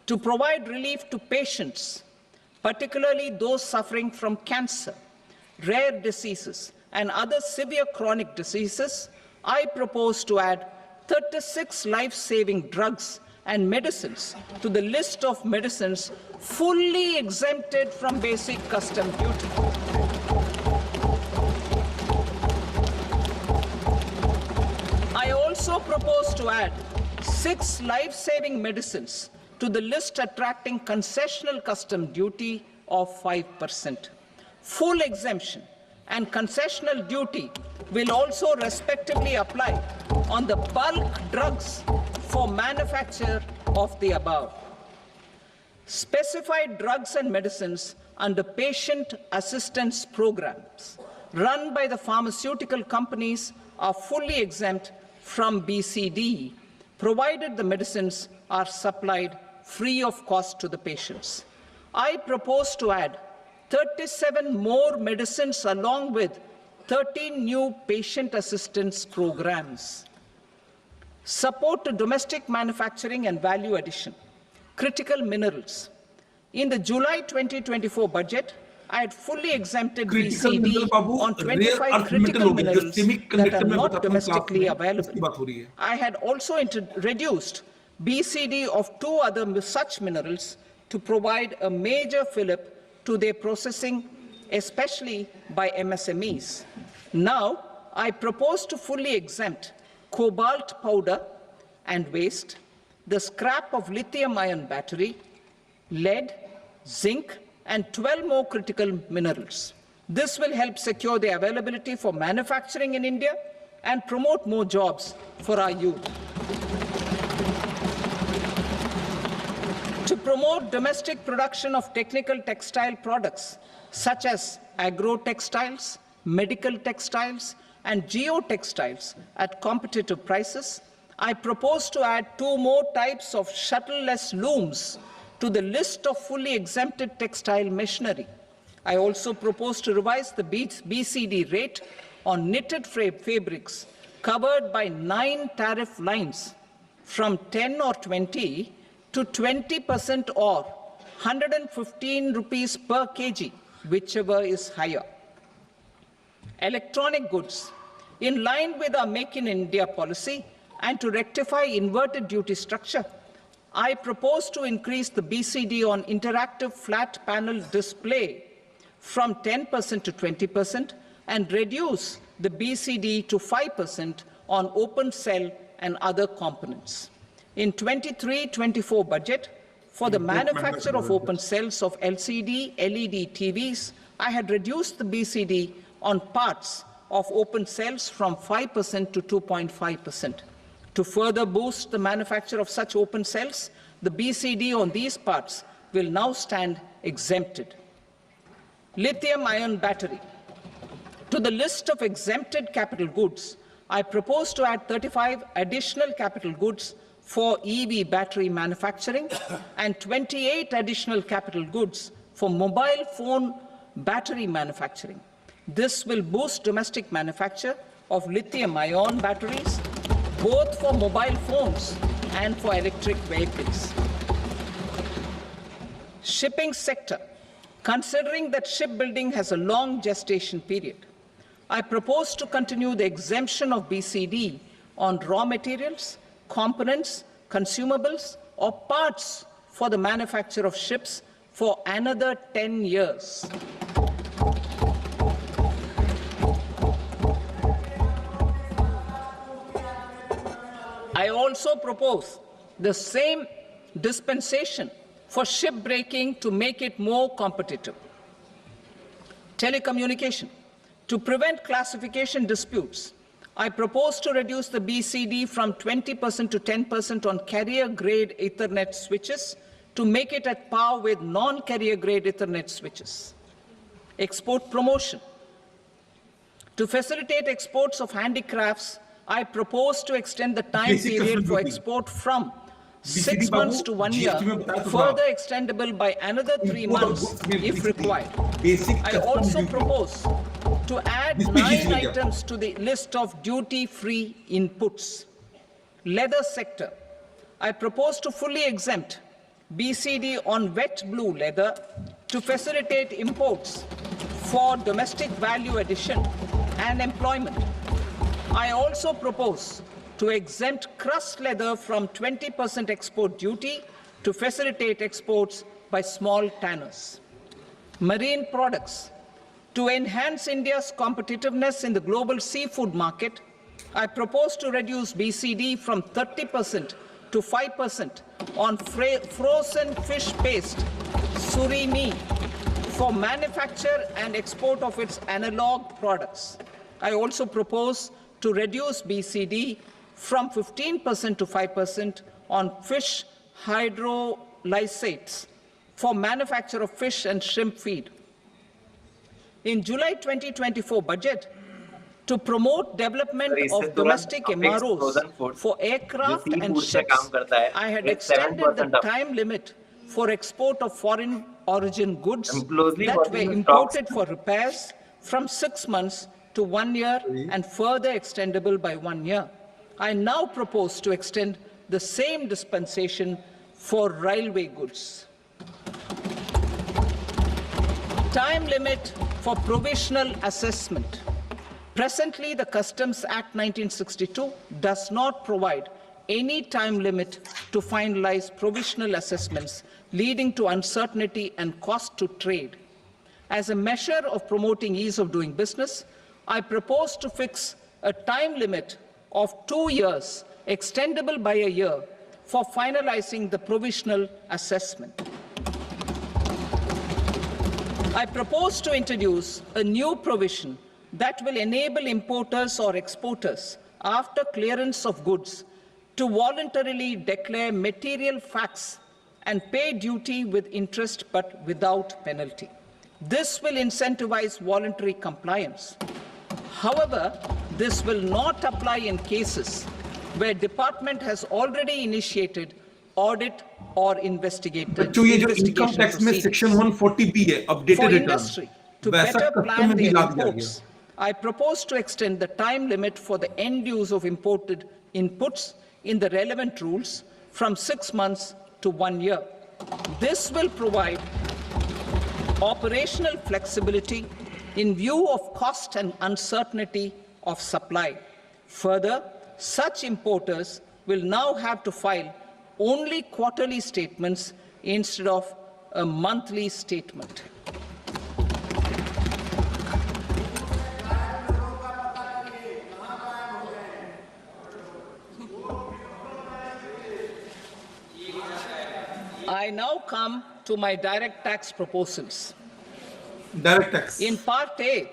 To provide relief to patients, particularly those suffering from cancer, rare diseases, and other severe chronic diseases, I propose to add 36 life-saving drugs and medicines to the list of medicines fully exempted from basic custom duty. I also propose to add 6 life-saving medicines to the list attracting concessional custom duty of 5%. Full exemption and concessional duty will also respectively apply on the bulk drugs for manufacture of the above. Specified drugs and medicines under patient assistance programs run by the pharmaceutical companies are fully exempt from BCD, provided the medicines are supplied free of cost to the patients. I propose to add 37 more medicines along with 13 new patient assistance programs. Support to domestic manufacturing and value addition. Critical minerals. In the July 2024 budget, I had fully exempted BCD on 25 critical minerals that are not domestically available. I had also reduced BCD of 2 other such minerals to provide a major fillip to their processing, especially by MSMEs. Now, I propose to fully exempt cobalt powder and waste, the scrap of lithium-ion battery, lead, zinc, and 12 more critical minerals. This will help secure their availability for manufacturing in India and promote more jobs for our youth. To promote domestic production of technical textile products such as agro-textiles, medical textiles, and geotextiles at competitive prices, I propose to add 2 more types of shuttle-less looms to the list of fully exempted textile machinery. I also propose to revise the BCD rate on knitted fabrics covered by 9 tariff lines from 10 or 20 to 20% or 115 rupees per kg, whichever is higher. Electronic goods. In line with our Make in India policy and to rectify inverted duty structure, I propose to increase the BCD on interactive flat panel display from 10% to 20% and reduce the BCD to 5% on open cell and other components. In 23-24 budget, for the manufacture of open cells of LCD, LED TVs, I had reduced the BCD on parts of open cells from 5% to 2.5%. To further boost the manufacture of such open cells, the BCD on these parts will now stand exempted. Lithium-ion battery. To the list of exempted capital goods, I propose to add 35 additional capital goods for EV battery manufacturing and 28 additional capital goods for mobile phone battery manufacturing. This will boost domestic manufacture of lithium-ion batteries, both for mobile phones and for electric vehicles. Shipping sector. Considering that shipbuilding has a long gestation period, I propose to continue the exemption of BCD on raw materials, components, consumables, or parts for the manufacture of ships for another 10 years. I also propose the same dispensation for shipbreaking to make it more competitive. Telecommunication. To prevent classification disputes, I propose to reduce the BCD from 20% to 10% on carrier-grade Ethernet switches to make it at par with non-carrier-grade Ethernet switches. Export promotion. To facilitate exports of handicrafts, I propose to extend the time period for export from 6 months to 1 year, further extendable by another 3 months if required. I also propose to add 9 items to the list of duty-free inputs. Leather sector. I propose to fully exempt BCD on wet blue leather to facilitate imports for domestic value addition and employment. I also propose to exempt crust leather from 20% export duty to facilitate exports by small tanners. Marine products. To enhance India's competitiveness in the global seafood market, I propose to reduce BCD from 30% to 5% on frozen fish paste, surimi, for manufacture and export of its analog products. I also propose to reduce BCD from 15% to 5% on fish hydrolysates for manufacture of fish and shrimp feed. In July 2024 budget, to promote development of domestic MROs for aircraft and ships, I had extended the time limit for export of foreign origin goods that were imported for repairs from 6 months to 1 year and further extendable by 1 year. I now propose to extend the same dispensation for railway goods. Time limit for provisional assessment. Presently, the Customs Act 1962 does not provide any time limit to finalize provisional assessments, leading to uncertainty and cost to trade. As a measure of promoting ease of doing business, I propose to fix a time limit of 2 years, extendable by a year, for finalizing the provisional assessment. I propose to introduce a new provision that will enable importers or exporters, after clearance of goods, to voluntarily declare material facts and pay duty with interest but without penalty. This will incentivize voluntary compliance. However, this will not apply in cases where department has already initiated audit or investigation. Income tax में section 140B है, updated return. To better plan their imports, I propose to extend the time limit for the end use of imported inputs in the relevant rules from 6 months to 1 year. This will provide operational flexibility in view of cost and uncertainty of supply. Further, such importers will now have to file only quarterly statements instead of a monthly statement. I now come to my direct tax proposals. Direct tax. In Part A,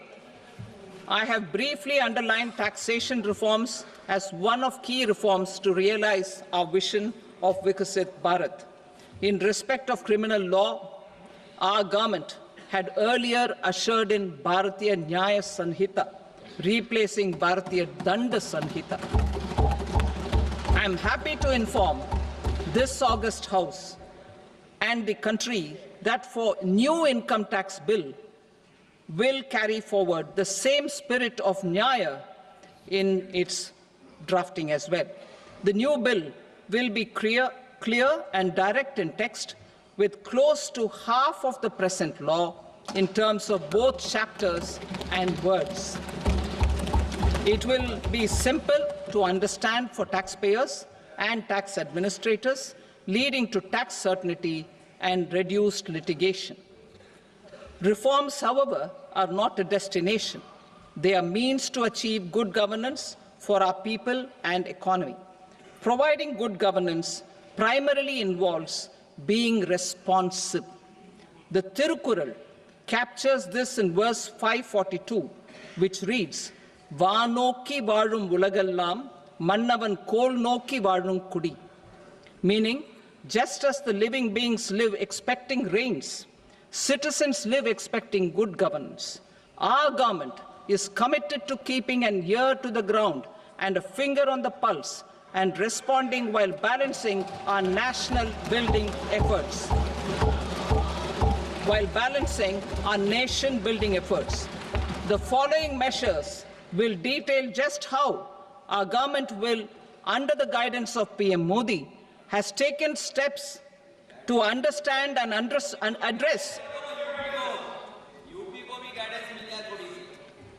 I have briefly underlined taxation reforms as one of key reforms to realize our vision of Vikasit Bharat. In respect of criminal law, our government had earlier ushered in Bharatiya Nyaya Sanhita, replacing Bharatiya Danda Sanhita. I am happy to inform this august House and the country that for new income tax bill will carry forward the same spirit of Nyaya in its drafting as well. The new bill will be clear and direct in text, with close to half of the present law in terms of both chapters and words. It will be simple to understand for taxpayers and tax administrators, leading to tax certainty and reduced litigation. Reforms, however, are not a destination. They are means to achieve good governance for our people and economy. Providing good governance primarily involves being responsive. The Tirukural captures this in verse 542, which reads, "Vaanokki vaazhum ulagallam, mannavan kol nokki vaazhum kudi," meaning, just as the living beings live expecting rains, citizens live expecting good governance. Our government is committed to keeping an ear to the ground and a finger on the pulse and responding while balancing our national building efforts. The following measures will detail just how our government will, under the guidance of PM Modi, has taken steps to understand and address.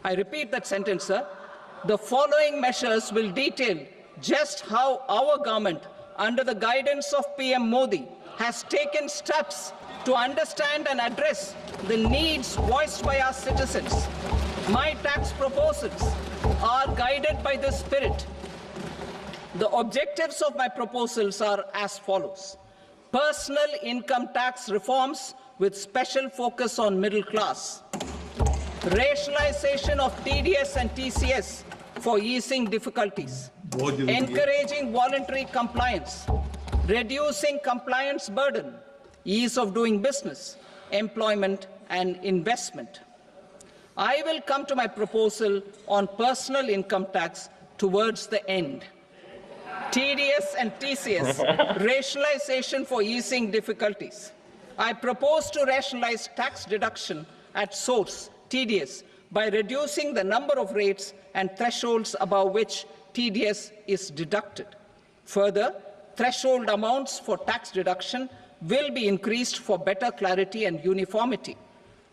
I repeat that sentence, sir. The following measures will detail just how our government, under the guidance of PM Modi, has taken steps to understand and address the needs voiced by our citizens. My tax proposals are guided by this spirit. The objectives of my proposals are as follows. Personal income tax reforms with special focus on middle class. Rationalization of TDS and TCS for easing difficulties. Encouraging voluntary compliance. Reducing compliance burden. Ease of doing business, employment and investment. I will come to my proposal on personal income tax towards the end. TDS and TCS, rationalization for easing difficulties. I propose to rationalize tax deduction at source, TDS, by reducing the number of rates and thresholds above which TDS is deducted. Further, threshold amounts for tax deduction will be increased for better clarity and uniformity.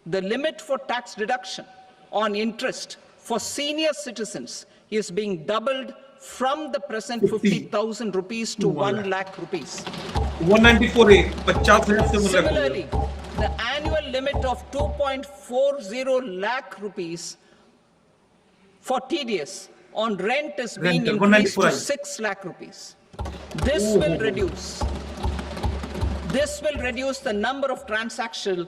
The limit for tax deduction on interest for senior citizens is being doubled from the present 50,000 rupees to 1 lakh rupees. 194A, 50,000 से Similarly, the annual limit of 2.40 lakh rupees for TDS on rent is being increased to 6 lakh rupees. This will reduce the number of transactions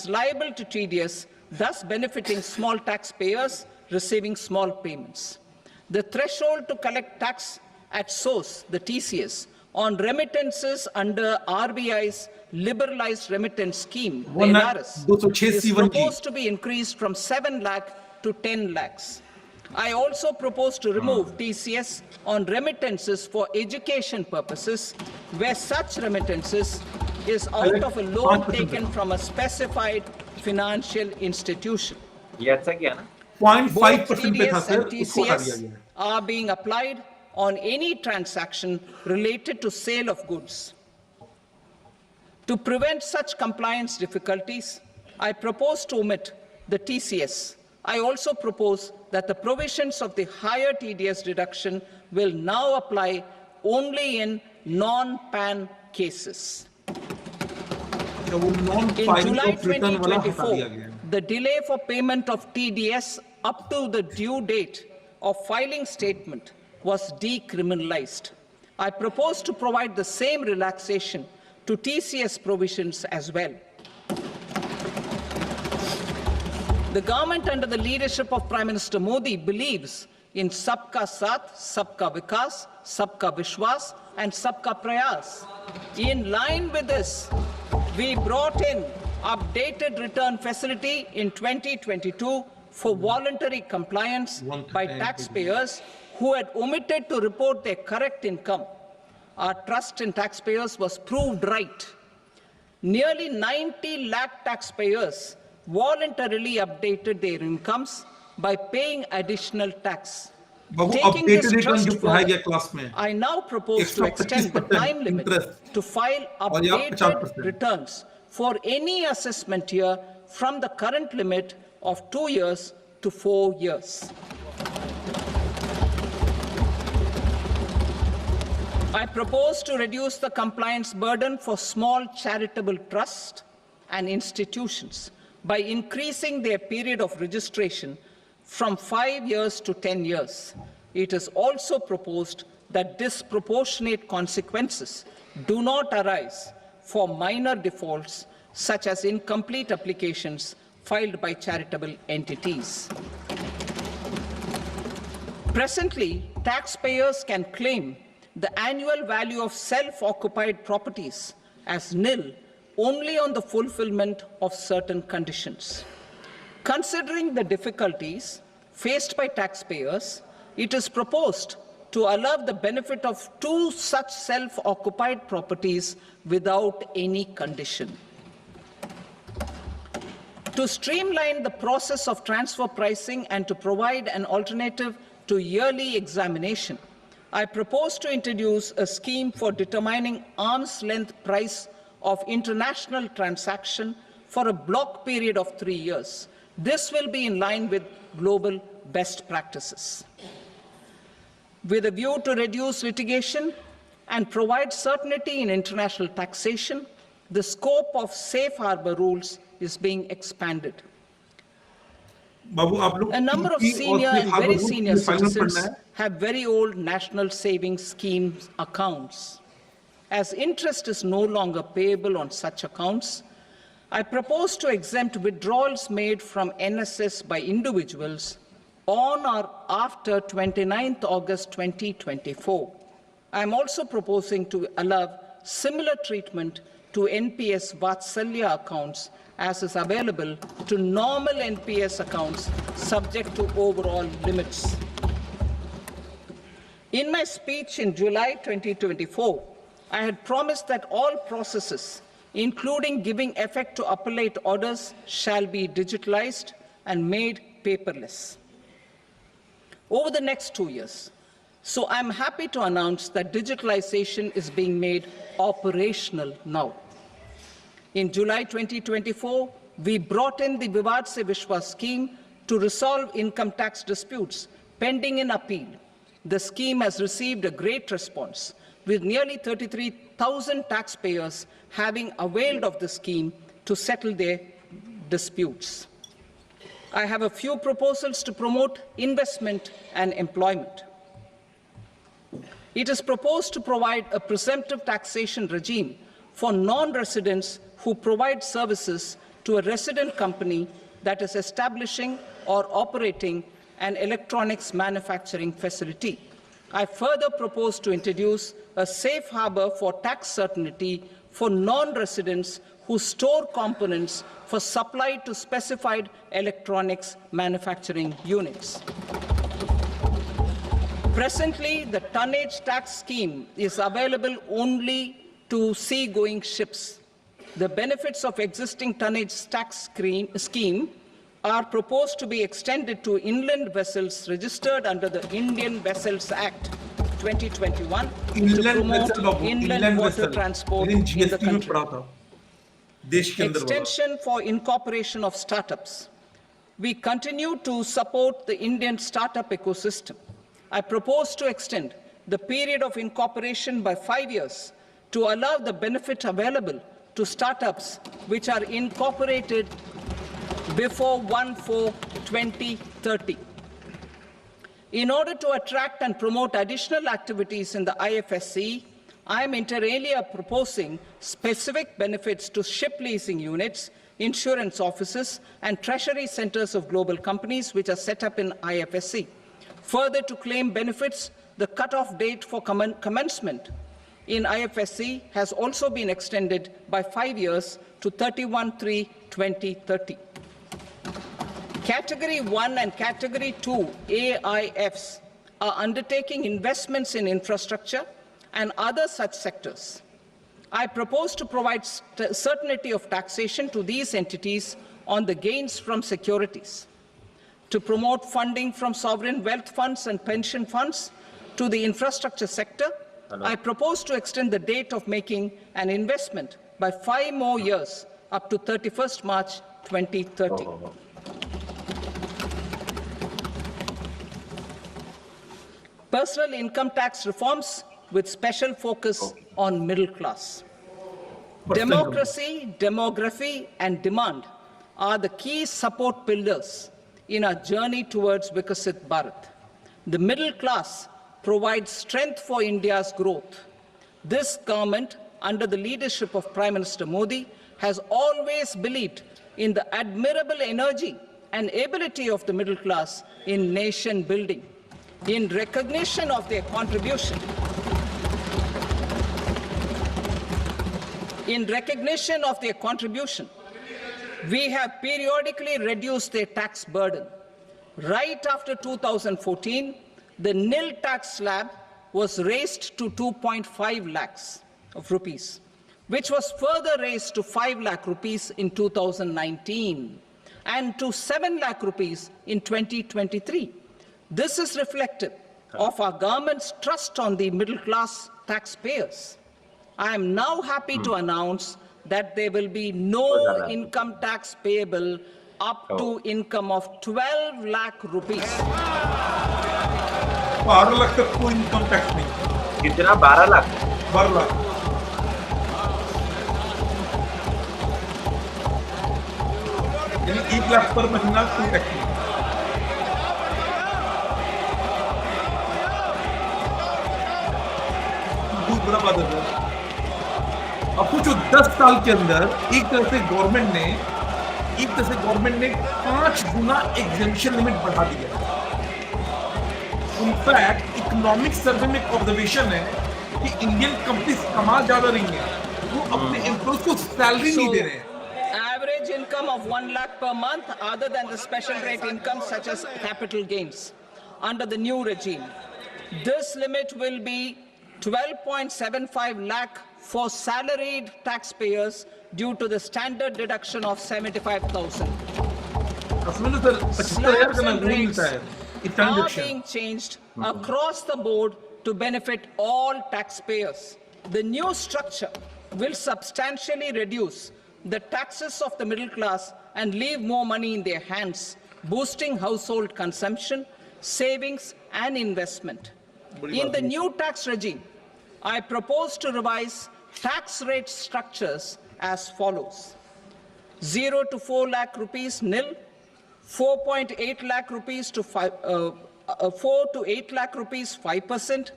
liable to TDS, thus benefiting small taxpayers receiving small payments. The threshold to collect tax at source, the TCS, on remittances under RBI's liberalized remittance scheme, the NRS, is proposed to be increased from 7 lakh to 10 lakhs. I also propose to remove TCS on remittances for education purposes, where such remittances is out of a loan taken from a specified financial institution. Yes, again. 0.5% पे था TDS sir, and उसको हटा दिया TCS गया है। are being applied on any transaction related to sale of goods. To prevent such compliance difficulties, I propose to omit the TCS. I also propose that the provisions of the higher TDS deduction will now apply only in non-PAN cases. In July 2024, the delay for payment of TDS up to the due date of filing statement was decriminalized. I propose to provide the same relaxation to TCS provisions as well. The government under the leadership of Prime Minister Modi believes in Sabka Saath, Sabka Vikas, Sabka Vishwas and Sabka Prayas. In line with this, we brought in updated return facility in 2022 for voluntary compliance by taxpayers who had omitted to report their correct income. Our trust in taxpayers was proved right. Nearly 90 lakh taxpayers voluntarily updated their incomes by paying additional tax. Taking this trust further, I now propose to extend the time limit to file updated returns for any assessment year from the current limit of 2 years to 4 years. I propose to reduce the compliance burden for small charitable trusts and institutions by increasing their period of registration from 5 years to 10 years. It is also proposed that disproportionate consequences do not arise for minor defaults such as incomplete applications filed by charitable entities. Presently, taxpayers can claim the annual value of self-occupied properties as nil only on the fulfillment of certain conditions. Considering the difficulties faced by taxpayers, it is proposed to allow the benefit of 2 such self-occupied properties without any condition. To streamline the process of transfer pricing and to provide an alternative to yearly examination, I propose to introduce a scheme for determining arm's length price of international transaction for a block period of 3 years. This will be in line with global best practices. With a view to reduce litigation and provide certainty in international taxation, the scope of safe harbor rules is being expanded. बाबू आप लोग A number of senior and very senior citizens have very old national savings schemes accounts. As interest is no longer payable on such accounts, I propose to exempt withdrawals made from NSS by individuals on or after 29th August 2024. I am also proposing to allow similar treatment to NPS Vatsalya accounts as is available to normal NPS accounts subject to overall limits. In my speech in July 2024, I had promised that all processes, including giving effect to appellate orders, shall be digitalized and made paperless over the next 2 years. So I'm happy to announce that digitalization is being made operational now. In July 2024, we brought in the Vivad Se Vishwas scheme to resolve income tax disputes pending in appeal. The scheme has received a great response, with nearly 33,000 taxpayers having availed of the scheme to settle their disputes. I have a few proposals to promote investment and employment. It is proposed to provide a presumptive taxation regime for non-residents who provide services to a resident company that is establishing or operating an electronics manufacturing facility. I further propose to introduce a safe harbor for tax certainty for non-residents who store components for supply to specified electronics manufacturing units. Presently, the tonnage tax scheme is available only to sea-going ships. The benefits of existing tonnage tax scheme are proposed to be extended to inland vessels registered under the Indian Vessels Act 2021 to promote inland water transport in the country. Extension for incorporation of startups. We continue to support the Indian startup ecosystem. I propose to extend the period of incorporation by 5 years to allow the benefit available to startups which are incorporated before 1/4/2030. In order to attract and promote additional activities in the IFSC, I am inter alia proposing specific benefits to ship leasing units, insurance offices, and treasury centers of global companies which are set up in IFSC. Further, to claim benefits, the cut-off date for commencement in IFSC has also been extended by 5 years to 31/3/2030. Category 1 and Category 2 AIFs are undertaking investments in infrastructure and other such sectors. I propose to provide certainty of taxation to these entities on the gains from securities, to promote funding from sovereign wealth funds and pension funds to the infrastructure sector. I propose to extend the date of making an investment by 5 more years up to 31st March 2030. Personal income tax reforms with special focus on middle class. Democracy, demography, and demand are the key support pillars in our journey towards Vikasit Bharat. The middle class provides strength for India's growth. This government, under the leadership of Prime Minister Modi, has always believed in the admirable energy and ability of the middle class in nation building. In recognition of their contribution, we have periodically reduced their tax burden. Right after 2014, the nil tax slab was raised to 2.5 lakhs of rupees, which was further raised to 5 lakh rupees in 2019 and to 7 lakh rupees in 2023. This is reflective of our government's trust on the middle-class taxpayers. I am now happy to announce that there will be no income tax payable up to income of 12 lakh rupees. 12 lakh तक कोई income tax नहीं। कितना? 12 लाख? 12 लाख। यानी 1 लाख पर महीना कोई tax नहीं। बहुत बड़ा बात है। अब सोचो 10 साल के अंदर एक तरह से गवर्नमेंट ने 5 गुना एग्जेम्पशन लिमिट बढ़ा दिया। इनफैक्ट इकोनॉमिक सर्वे में एक ऑब्जर्वेशन है कि इंडियन कंपनीज कमा ज्यादा रही हैं, वो अपने एम्प्लॉयज को सैलरी नहीं दे रहे हैं। Average income of 1 lakh per month, other than the special rate income such as capital gains, under the new regime, this limit will be 12.75 lakh for salaried taxpayers due to the standard deduction of 75,000. Slabs and rates are being changed across the board to benefit all taxpayers. The new structure will substantially reduce the taxes of the middle class and leave more money in their hands, boosting household consumption, savings and investment. In the new tax regime, I propose to revise tax rate structures as follows: 0 to 4 lakh rupees nil, 4.8 lakh rupees to 4 to 8 lakh rupees 5%,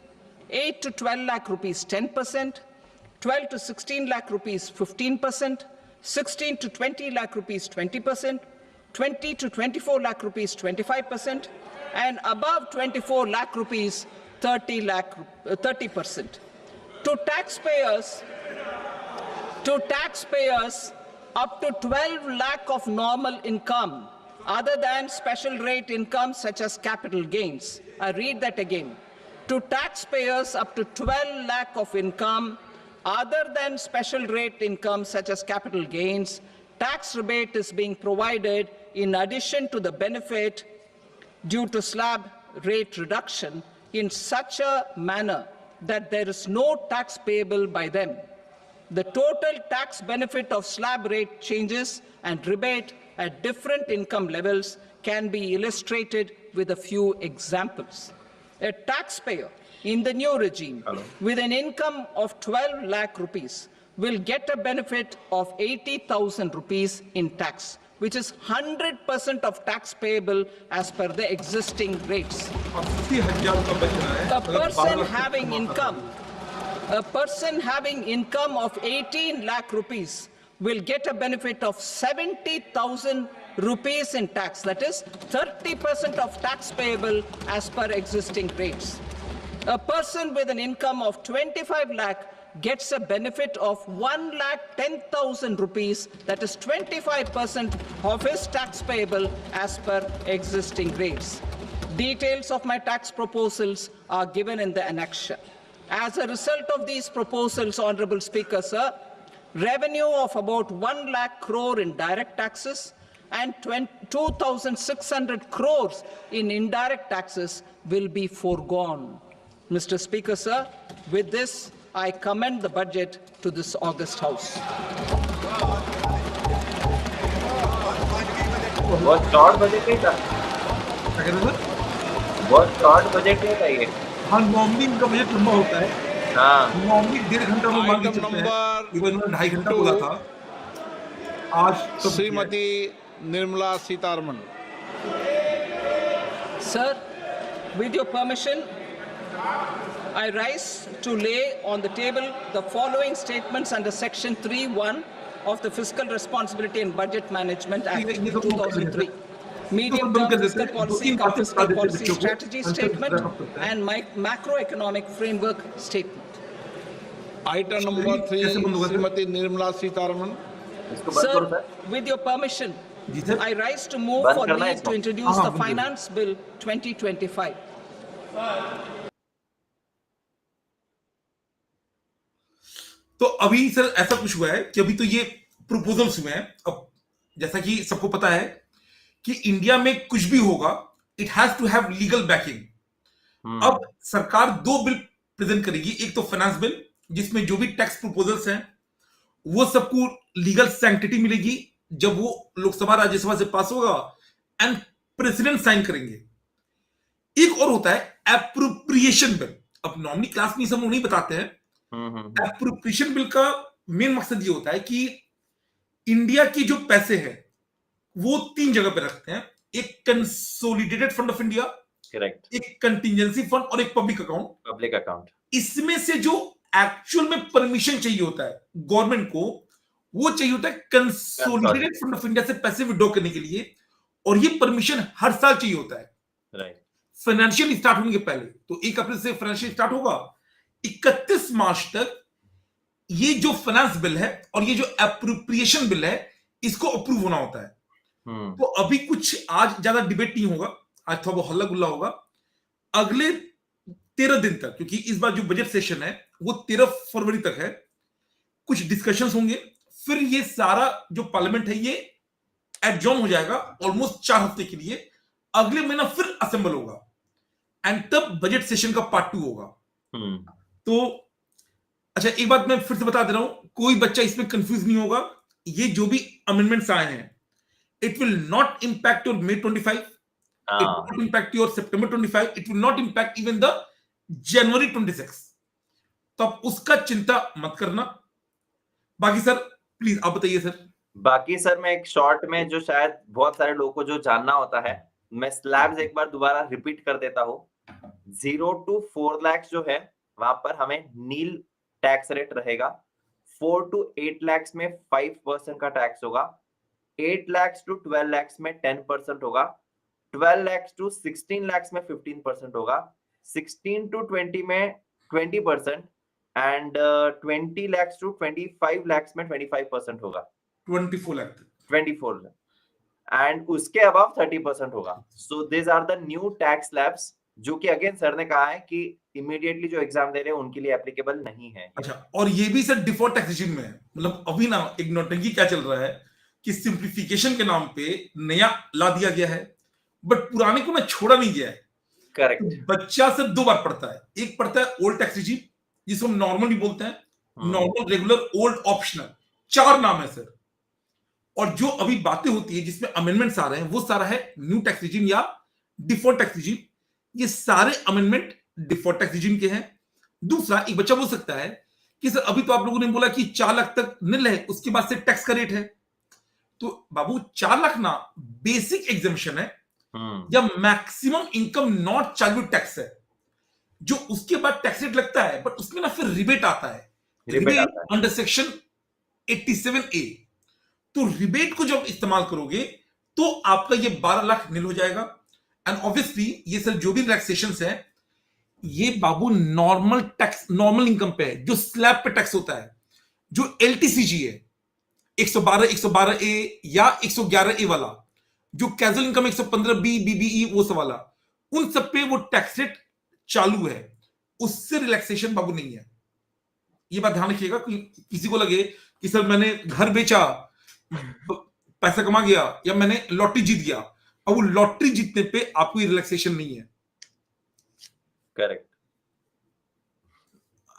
8 to 12 lakh rupees 10%, 12 to 16 lakh rupees 15%, 16 to 20 lakh rupees 20%, 20 to 24 lakh rupees 25%, and above 24 lakh rupees 30%. To taxpayers up to 12 lakh of normal income, other than special rate income such as capital gains. I read that again. To taxpayers up to 12 lakh of income, other than special rate income such as capital gains, tax rebate is being provided in addition to the benefit due to slab rate reduction in such a manner that there is no tax payable by them. The total tax benefit of slab rate changes and rebate at different income levels can be illustrated with a few examples. A taxpayer in the new regime with an income of 12 lakh rupees will get a benefit of 80,000 rupees in tax, which is 100% of tax payable as per the existing rates. A person having income of 18 lakh rupees will get a benefit of 70,000 rupees in tax, that is 30% of tax payable as per existing rates. A person with an income of 25 lakh gets a benefit of 1,10,000 rupees, that is 25% of his tax payable as per existing rates. Details of my tax proposals are given in the annexure. As a result of these proposals, Honorable Speaker, sir, revenue of about 1 lakh crore in direct taxes and 2,600 crores in indirect taxes will be foregone. Mr. Speaker, sir, with this, I commend the budget to this august House. बहुत short budget है क्या? बहुत short budget है क्या ये? हाँ, normally इनका budget लंबा होता है। हाँ, नॉर्मली 1.5 घंटा में मान के चलते हैं। इवन 2.5 घंटा बोला था। आज Shrimati Nirmala Sitharaman. Sir, with your permission, I rise to lay on the table the following statements under Section 3(1) of the Fiscal Responsibility and Budget Management Act 2003. Medium-term fiscal policy, fiscal policy strategy statement, and macroeconomic framework statement. Item number 3, Shrimati Nirmala Sitharaman. Sir, with your permission, I rise to move for leave to introduce the Finance Bill 2025. तो अभी sir ऐसा कुछ हुआ है कि अभी तो ये प्रपोजल्स हुए हैं। अब जैसा कि सबको पता है कि इंडिया में कुछ भी होगा, it has to have legal backing. अब सरकार दो बिल प्रेजेंट करेगी, एक तो फाइनेंस बिल जिसमें जो भी टैक्स प्रपोजल्स हैं वो सबको लीगल सैंक्टिटी मिलेगी जब वो लोकसभा राज्यसभा से पास होगा एंड प्रेसिडेंट साइन करेंगे। एक और होता है एप्रोप्रिएशन बिल। अब नॉर्मली क्लास में सब लोग नहीं बताते हैं। एप्रोप्रिएशन बिल का मेन मकसद ये होता है कि इंडिया की जो पैसे हैं वो तीन जगह पे रखते हैं, एक consolidated fund of India, correct, एक कंटिजेंसी फंड और एक पब्लिक अकाउंट। इसमें से जो एक्चुअल में परमिशन चाहिए होता है गवर्नमेंट को, वो चाहिए होता है कंसोलिडेटेड फंड ऑफ इंडिया से पैसे विड्रॉ करने के लिए, और ये परमिशन हर साल चाहिए होता है, राइट, फाइनेंशियल स्टार्ट होने के पहले। तो 1 अप्रैल से फाइनेंशियल स्टार्ट होगा, 31 मार्च तक ये जो फाइनेंस बिल है और ये जो एप्रोप्रिएशन बिल है इसको अप्रूव होना होता है। तो अभी कुछ आज ज्यादा डिबेट नहीं होगा, आज थोड़ा हल्ला गुल्ला होगा। अगले 13 दिन तक, क्योंकि इस बार जो बजट सेशन है वो 13 फरवरी तक है, कुछ डिस्कशंस होंगे, फिर ये सारा जो पार्लियामेंट है ये एडजॉर्न हो जाएगा ऑलमोस्ट 4 हफ्ते के लिए। अगले महीना फिर असेंबल होगा एंड तब बजट सेशन का पार्ट 2 होगा। तो अच्छा, एक बात मैं फिर से बता दे रहा हूं, कोई बच्चा इसमें कंफ्यूज नहीं होगा। ये जो भी अमेंडमेंट्स आए हैं, it will not impact your May 25, it will not impact your September 25, it will not impact even the January 26। तो आप उसका चिंता मत करना। बाकी सर प्लीज आप बताइए सर। बाकी सर मैं एक शॉर्ट में, जो शायद बहुत सारे लोगों को जो जानना होता है, मैं स्लैब्स एक बार दोबारा रिपीट कर देता हूँ। 0 to 4 लाख जो है वहां पर हमें नील टैक्स रेट रहेगा। 4 to 8 लाख में 5% का टैक्स होगा। 8 लाख to 12 लाख में 10% होगा। 12 लाख to 16 लाख में 15% होगा। 16 to 20 में 20% एंड 20 लाख to 25 लाख में 25% होगा। 24 लाख एंड उसके अबव 30% होगा। So this are the new tax slabs, जो कि अगेन सर ने कहा है कि इमीडिएटली जो एग्जाम दे रहे हैं उनके लिए एप्लीकेबल नहीं है। अच्छा, और ये भी सर डिफॉल्ट टैक्सेशन में है। मतलब अभी ना एक नौटंकी क्या चल रहा है कि सिंप्लीफिकेशन के नाम पे नया ला दिया गया है, बट पुराने को ना छोड़ा नहीं गया है। करेक्ट, तो बच्चा सर 2 बार पढ़ता है, एक पढ़ता है ओल्ड टैक्स रिजीम जिसको हम नॉर्मली बोलते हैं, नॉर्मल, रेगुलर, ओल्ड, ऑप्शनल, 4 नाम है सर। और जो अभी बातें होती है जिसमें अमेंडमेंट्स आ रहे हैं वो सारा है न्यू टैक्स रिजीम या डिफॉल्ट टैक्स रिजीम। ये सारे अमेंडमेंट डिफॉल्ट टैक्स रिजीम के हैं। दूसरा, एक बच्चा बोल सकता है कि सर अभी तो आप लोगों ने बोला कि 4 लाख तक निल है, उसके बाद से टैक्स का रेट है। तो बाबू 4 लाख ना बेसिक एग्जेम्पशन है या maximum income not chargeable tax है, जो उसके बाद टैक्स रेट लगता है, बट उसमें ना फिर रिबेट आता है, रिबेट अंडर सेक्शन 87A। तो रिबेट को जब इस्तेमाल करोगे तो आपका ये 12 लाख निल हो जाएगा। एंड ऑब्वियसली ये सर जो भी रिलैक्सेशंस है ये बाबू नॉर्मल टैक्स, नॉर्मल इनकम पे है, जो स्लैब पे टैक्स होता है, जो LTCG है 112, 112A या 111A वाला, जो कैजुअल इनकम 115B, BBE वो सब वाला, उन सब पे वो टैक्स रेट चालू है, उससे रिलैक्सेशन बाबू नहीं है। ये बात ध्यान रखिएगा। किसी को लगे कि सर मैंने घर बेचा, पैसा कमा गया, या मैंने लॉटरी जीत गया, अब वो लॉटरी जीतने पे आपको ये रिलैक्सेशन नहीं है। करेक्ट,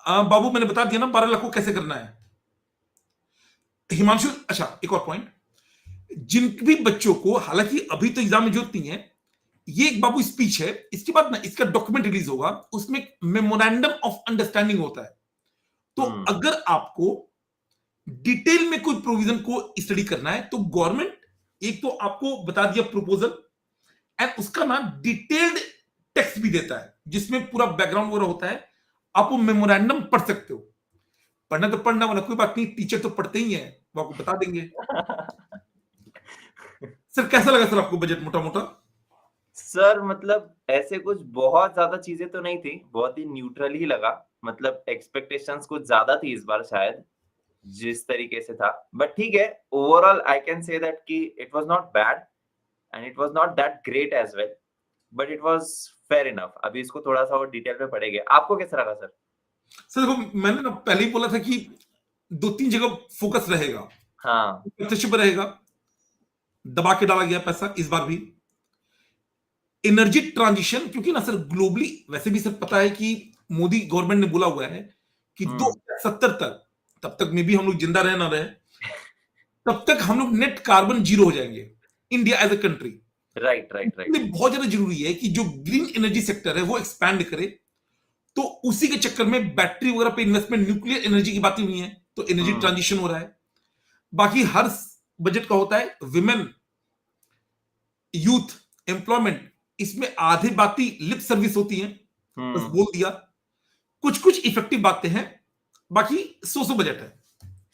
बाबू मैंने बता दिया ना 12 लाख को कैसे करना है। हिमांशु, अच्छा एक और पॉइंट, जिन भी बच्चों को, हालांकि अभी तो एग्जाम में जरूरत नहीं है, ये एक बाबू स्पीच है, इसके बाद ना इसका डॉक्यूमेंट रिलीज होगा, उसमें मेमोरेंडम ऑफ अंडरस्टैंडिंग होता है। तो अगर आपको डिटेल में कोई प्रोविजन को स्टडी करना है तो गवर्नमेंट एक तो आपको बता दिया प्रपोजल, एंड उसका ना डिटेल्ड टेक्स्ट भी देता है जिसमें पूरा बैकग्राउंड वगैरह होता है। आप वो मेमोरेंडम पढ़ सकते हो, पढ़ना तो पढ़ना, वरना कोई बात नहीं, टीचर तो पढ़ते ही है, वो आपको बता देंगे। सर कैसा लगा सर आपको बजट मोटा मोटा? सर मतलब ऐसे कुछ बहुत ज्यादा चीजें तो नहीं थी, बहुत ही न्यूट्रल ही लगा। मतलब एक्सपेक्टेशंस कुछ ज्यादा थी इस बार शायद, जिस तरीके से था, बट ठीक है। Overall I can say that कि it was not bad and it was not that great as well. But it was fair enough. अभी इसको थोड़ा सा और डिटेल में पढ़ेंगे। आपको कैसा लगा सर? सर देखो, मैंने ना पहले ही बोला था कि 2-3 जगह फोकस रहेगा। हाँ प्रत्यक्ष पर रहेगा, दबा के डाला गया पैसा इस बार भी। एनर्जी ट्रांजिशन, क्योंकि ना सर ग्लोबली वैसे भी सर पता है कि मोदी गवर्नमेंट ने बोला हुआ है कि 2070 तक, तब तक में भी हम लोग जिंदा रहे ना रहे, तब तक हम लोग नेट कार्बन जीरो हो जाएंगे, India as a country. Right right right. बहुत ज्यादा जरूरी है कि जो ग्रीन एनर्जी सेक्टर है वो एक्सपैंड करे। तो उसी के चक्कर में बैटरी वगैरह पे इन्वेस्टमेंट, न्यूक्लियर एनर्जी की बातें हुई है, तो एनर्जी ट्रांजिशन हो रहा है। बाकी हर बजट का होता है विमेन, यूथ, एम्प्लॉयमेंट, इसमें आधे बातें लिप सर्विस होती हैं, बस बोल दिया। कुछ कुछ इफेक्टिव बातें हैं, बाकी सो बजट है।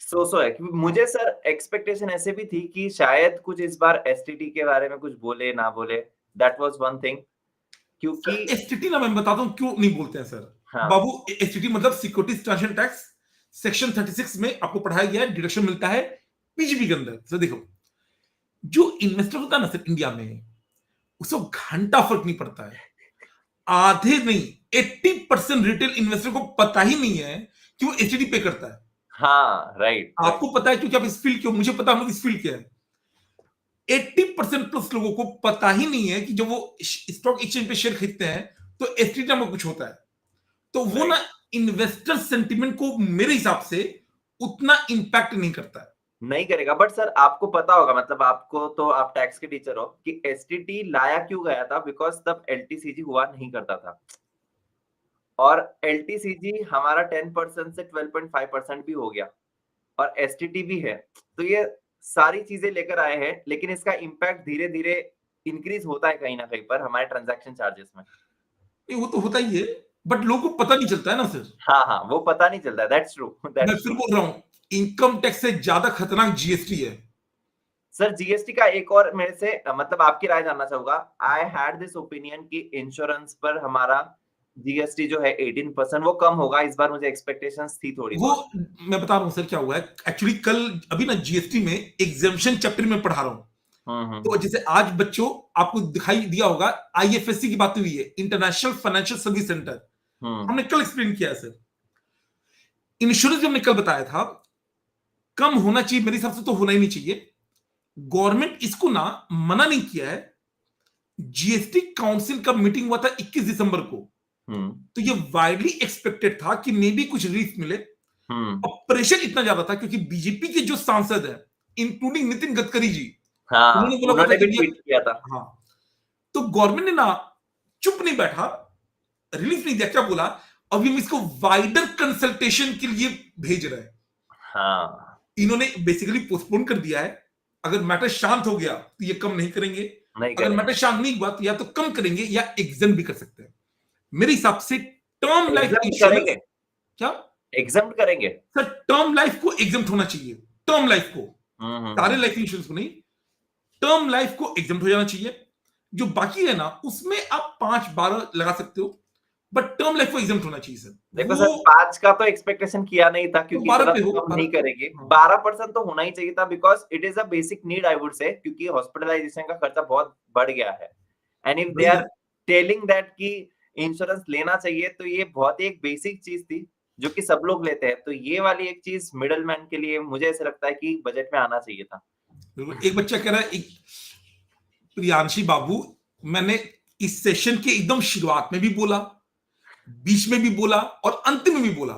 सो है। मुझे सर एक्सपेक्टेशन ऐसे भी थी कि शायद कुछ इस बार एसटीटी के बारे में कुछ बोले ना बोले, दैट वाज वन थिंग। क्योंकि एसटीटी ना मैं बताता हूं क्यों नहीं बोलते हैं सर। हाँ। बाबू, एसटीटी मतलब सिक्योरिटीज ट्रांजैक्शन टैक्स, सेक्शन 36 में आपको पढ़ाया गया है, डिडक्शन मिलता है पीजीपी के अंदर। सर देखो, जो इन्वेस्टर होता है ना सर इंडिया में, उसको घंटा फर्क नहीं पड़ता है। आधे नहीं, 80% रिटेल इन्वेस्टर को पता ही नहीं है कि वो एसटीटी पे करता है। हाँ राइट। आपको पता है क्योंकि आप इस फील्ड के हो, मुझे पता, हम लोग इस फील्ड के हैं। 80% प्लस लोगों को पता ही नहीं है कि जब वो स्टॉक एक्सचेंज पे शेयर खरीदते हैं तो एसटीटी में कुछ होता है। तो वो ना इन्वेस्टर सेंटिमेंट को मेरे हिसाब से उतना इंपैक्ट नहीं करता है। नहीं करेगा। बट सर आपको पता होगा, मतलब आपको तो, आप टैक्स के टीचर हो, कि एसटीटी लाया क्यों गया था? बिकॉज तब एलटीसीजी हुआ नहीं करता था, और एलटीसीजी हमारा 10% से 12.5% भी हो गया, और एसटीटी भी है। तो ये सारी चीजें लेकर आए हैं, लेकिन इसका इम्पैक्ट धीरे धीरे इंक्रीज होता है कहीं ना कहीं पर हमारे ट्रांजैक्शन चार्जेस में। नहीं, वो तो होता ही है, बट लोगों को पता नहीं चलता है ना सर। हाँ हाँ, वो पता नहीं चलता है। That's true. मैं फिर बोल रहा हूं, इनकम टैक्स से ज्यादा खतरनाक जीएसटी है। सर जीएसटी का एक और मेरे से मतलब आपकी राय जानना चाहूंगा। आई हैड दिस ओपिनियन कि इंश्योरेंस पर हमारा जीएसटी जो है 18% वो कम होगा इस बार। मुझे एक्सपेक्टेशंस थी थोड़ी वो बहुत। मैं बता रहा हूं सर क्या हुआ है एक्चुअली। कल अभी ना जीएसटी में एग्जेम्पशन चैप्टर में पढ़ा रहा हूं। तो जैसे आज बच्चों आपको दिखाई दिया होगा, आईएफएससी की बात हुई है, इंटरनेशनल फाइनेंशियल सर्विस सेंटर। हमने कल एक्सप्लेन किया है सर। इंश्योरेंस जो हमने कल बताया था, कम होना चाहिए मेरे हिसाब से, तो होना ही नहीं चाहिए। गवर्नमेंट इसको ना मना नहीं किया है। जीएसटी काउंसिल का मीटिंग हुआ था 21 दिसंबर को, तो ये वाइडली एक्सपेक्टेड था कि मे बी कुछ रिलीफ मिले। अब प्रेशर इतना ज्यादा था क्योंकि बीजेपी के जो सांसद हैं, इंक्लूडिंग नितिन गडकरी जी, उन्होंने भी ट्वीट किया था। हाँ, तो गवर्नमेंट ने ना चुप नहीं बैठा, रिलीफ नहीं दिया। क्या बोला, अभी हम इसको वाइडर कंसल्टेशन के लिए भेज रहे हैं। हाँ, इन्होंने बेसिकली पोस्टपोन कर दिया है। अगर मैटर शांत हो गया तो ये कम नहीं करेंगे, अगर मैटर शांत नहीं हुआ तो या तो कम करेंगे या एग्जम्प्ट भी कर सकते हैं। मेरे हिसाब से टर्म लाइफ इंश्योरेंस, क्या एग्जम्प्ट करेंगे सर? टर्म लाइफ को एग्जम्प्ट होना चाहिए, टर्म लाइफ को, सारे लाइफ इंश्योरेंस को नहीं, टर्म लाइफ को एग्जम्प्ट हो जाना चाहिए। जो बाकी है ना उसमें आप 5-12 लगा सकते हो, बट टर्म लाइफ को एग्जम्प्ट होना चाहिए सर। देखो सर, 5 का तो एक्सपेक्टेशन किया नहीं था क्योंकि 12 पे हो, कम नहीं करेंगे। 12% तो होना ही चाहिए था, because it is a basic need I would say, क्योंकि हॉस्पिटलाइजेशन का खर्चा बहुत बढ़ गया है। And if they are telling that कि इंश्योरेंस लेना चाहिए, तो ये बहुत ही एक बेसिक चीज थी जो कि सब लोग लेते हैं। तो ये वाली एक चीज मिडल मैन के लिए मुझे ऐसा लगता है कि बजट में आना चाहिए था। एक बच्चा कह रहा है, प्रियांशी बाबू, मैंने इस सेशन के एकदम शुरुआत में भी बोला, बीच में भी बोला और अंत में भी बोला,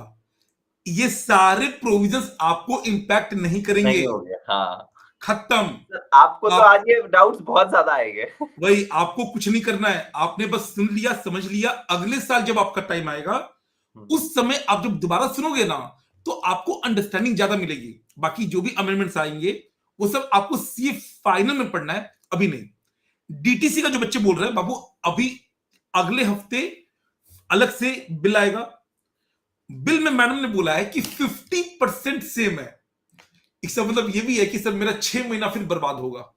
ये सारे प्रोविजंस आपको इंपैक्ट नहीं करेंगे। नहीं हो गया, हाँ, खत्म। आपको तो आज ये डाउट्स बहुत ज्यादा आएंगे। वही, आपको कुछ नहीं करना है, आपने बस सुन लिया, समझ लिया। अगले साल जब आपका टाइम आएगा, उस समय आप जब दोबारा सुनोगे ना, तो आपको अंडरस्टैंडिंग ज्यादा मिलेगी। बाकी जो भी अमेंडमेंट्स आएंगे वो सब आपको सीए फाइनल में पढ़ना है, अभी नहीं। डीटीसी का जो बच्चे बोल रहे हैं बाबू, अभी अगले हफ्ते अलग से बिल आएगा। बिल में मैडम ने बोला है कि 50% सेम है। इसका मतलब ये भी है कि सर मेरा 6 महीना फिर बर्बाद होगा।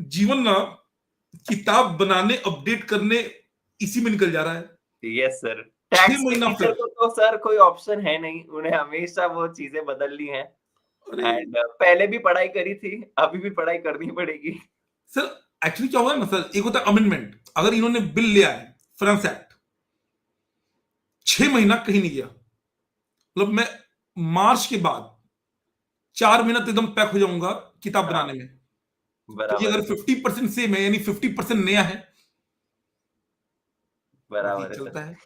जीवन ना किताब बनाने, अपडेट करने, इसी में निकल जा रहा है। यस सर, टैक्स टीचर को तो सर कोई ऑप्शन है नहीं, उन्हें हमेशा वो चीजें बदलनी है। एंड पहले भी पढ़ाई करी थी, अभी भी पढ़ाई करनी पड़ेगी। सर एक्चुअली क्या हुआ है ना सर, एक होता है अमेंडमेंट, अगर इन्होंने बिल ले आए फाइनेंस एक्ट, 6 महीना कहीं नहीं गया, मतलब मैं मार्च के बाद 4 महीना तो एकदम पैक हो जाऊंगा किताब बनाने में। तो ये बराबर अगर 50% सेम है यानी 50% नया है, बराबर वही है चलता सर। है।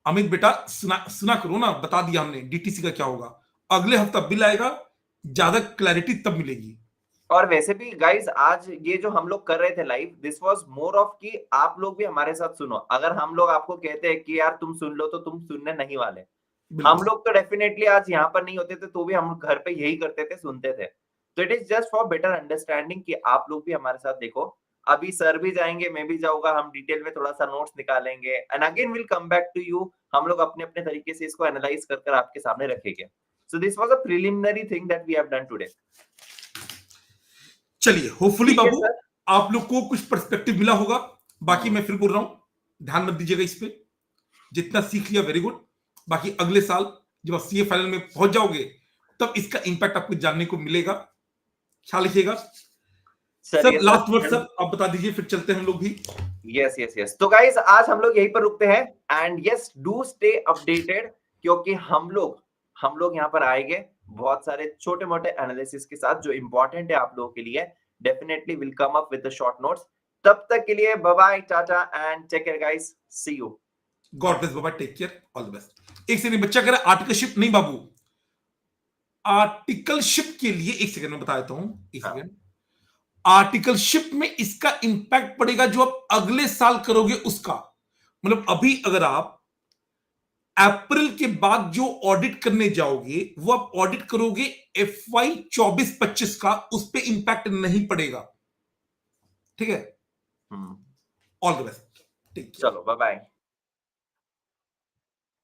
अमित बेटा सुना करो ना, बता दिया हमने डीटीसी का क्या होगा, अगले हफ्ता बिल आएगा, ज्यादा क्लैरिटी तब मिलेगी। और वैसे भी गाइस आज ये जो हम लोग कर रहे थे live, this was more of कि आप लोग भी हमारे साथ सुनो। अगर हम लोग आपको कहते हैं कि यार तुम सुन लो, तो तुम सुनने नहीं वाले। हम लोग तो डेफिनेटली आज यहाँ पर नहीं होते थे, तो भी हम घर पे यही करते थे, सुनते थे। तो it is just for better understanding कि आप लोग भी हमारे साथ देखो। अभी सर भी जाएंगे, मैं भी जाऊंगा, हम डिटेल में थोड़ा सा नोट्स निकालेंगे and again will come back to you. हम लोग अपने अपने तरीके से इसको एनालाइज कर आपके सामने रखेंगे। So this was a preliminary thing that we have done today. चलिए होपफुली ठीक है बाबू सर। आप लोग को कुछ पर्सपेक्टिव मिला होगा। बाकी मैं फिर बोल रहा हूं, ध्यान मत दीजिएगा इस पे, जितना सीख लिया वेरी गुड। बाकी अगले साल जब आप सीए फाइनल में पहुंच जाओगे तब इसका इंपैक्ट आपको जानने को मिलेगा, ख्याल रखिएगा। सर ये लास्ट वर्ड सर आप बता दीजिए, फिर चलते हैं हम लोग भी। Yes yes yes. तो गाइस आज हम लोग यहीं पर रुकते हैं and yes do stay updated, क्योंकि हम लोग यहाँ पर आएंगे बहुत सारे छोटे मोटे एनालिसिस के साथ जो इंपॉर्टेंट है आप लोगों के लिए। Definitely will come up with the short notes. तब तक के लिए bye bye, tata and take care guys, see you. God bless बाबा, take care, all the best. एक सेकंड बच्चा कह रहा आर्टिकलशिप नहीं बाबू, आर्टिकलशिप के लिए एक सेकंड में बता देता हूं, एक सेकंड। आर्टिकलशिप में इसका इंपैक्ट पड़ेगा जो आप अगले साल करोगे उसका, मतलब अभी अगर आप अप्रैल के बाद जो ऑडिट करने जाओगे वो आप ऑडिट करोगे FY 24-25 का, उस पे इंपैक्ट नहीं पड़ेगा, ठीक है। ऑल द बेस्ट, चलो बाय बाय।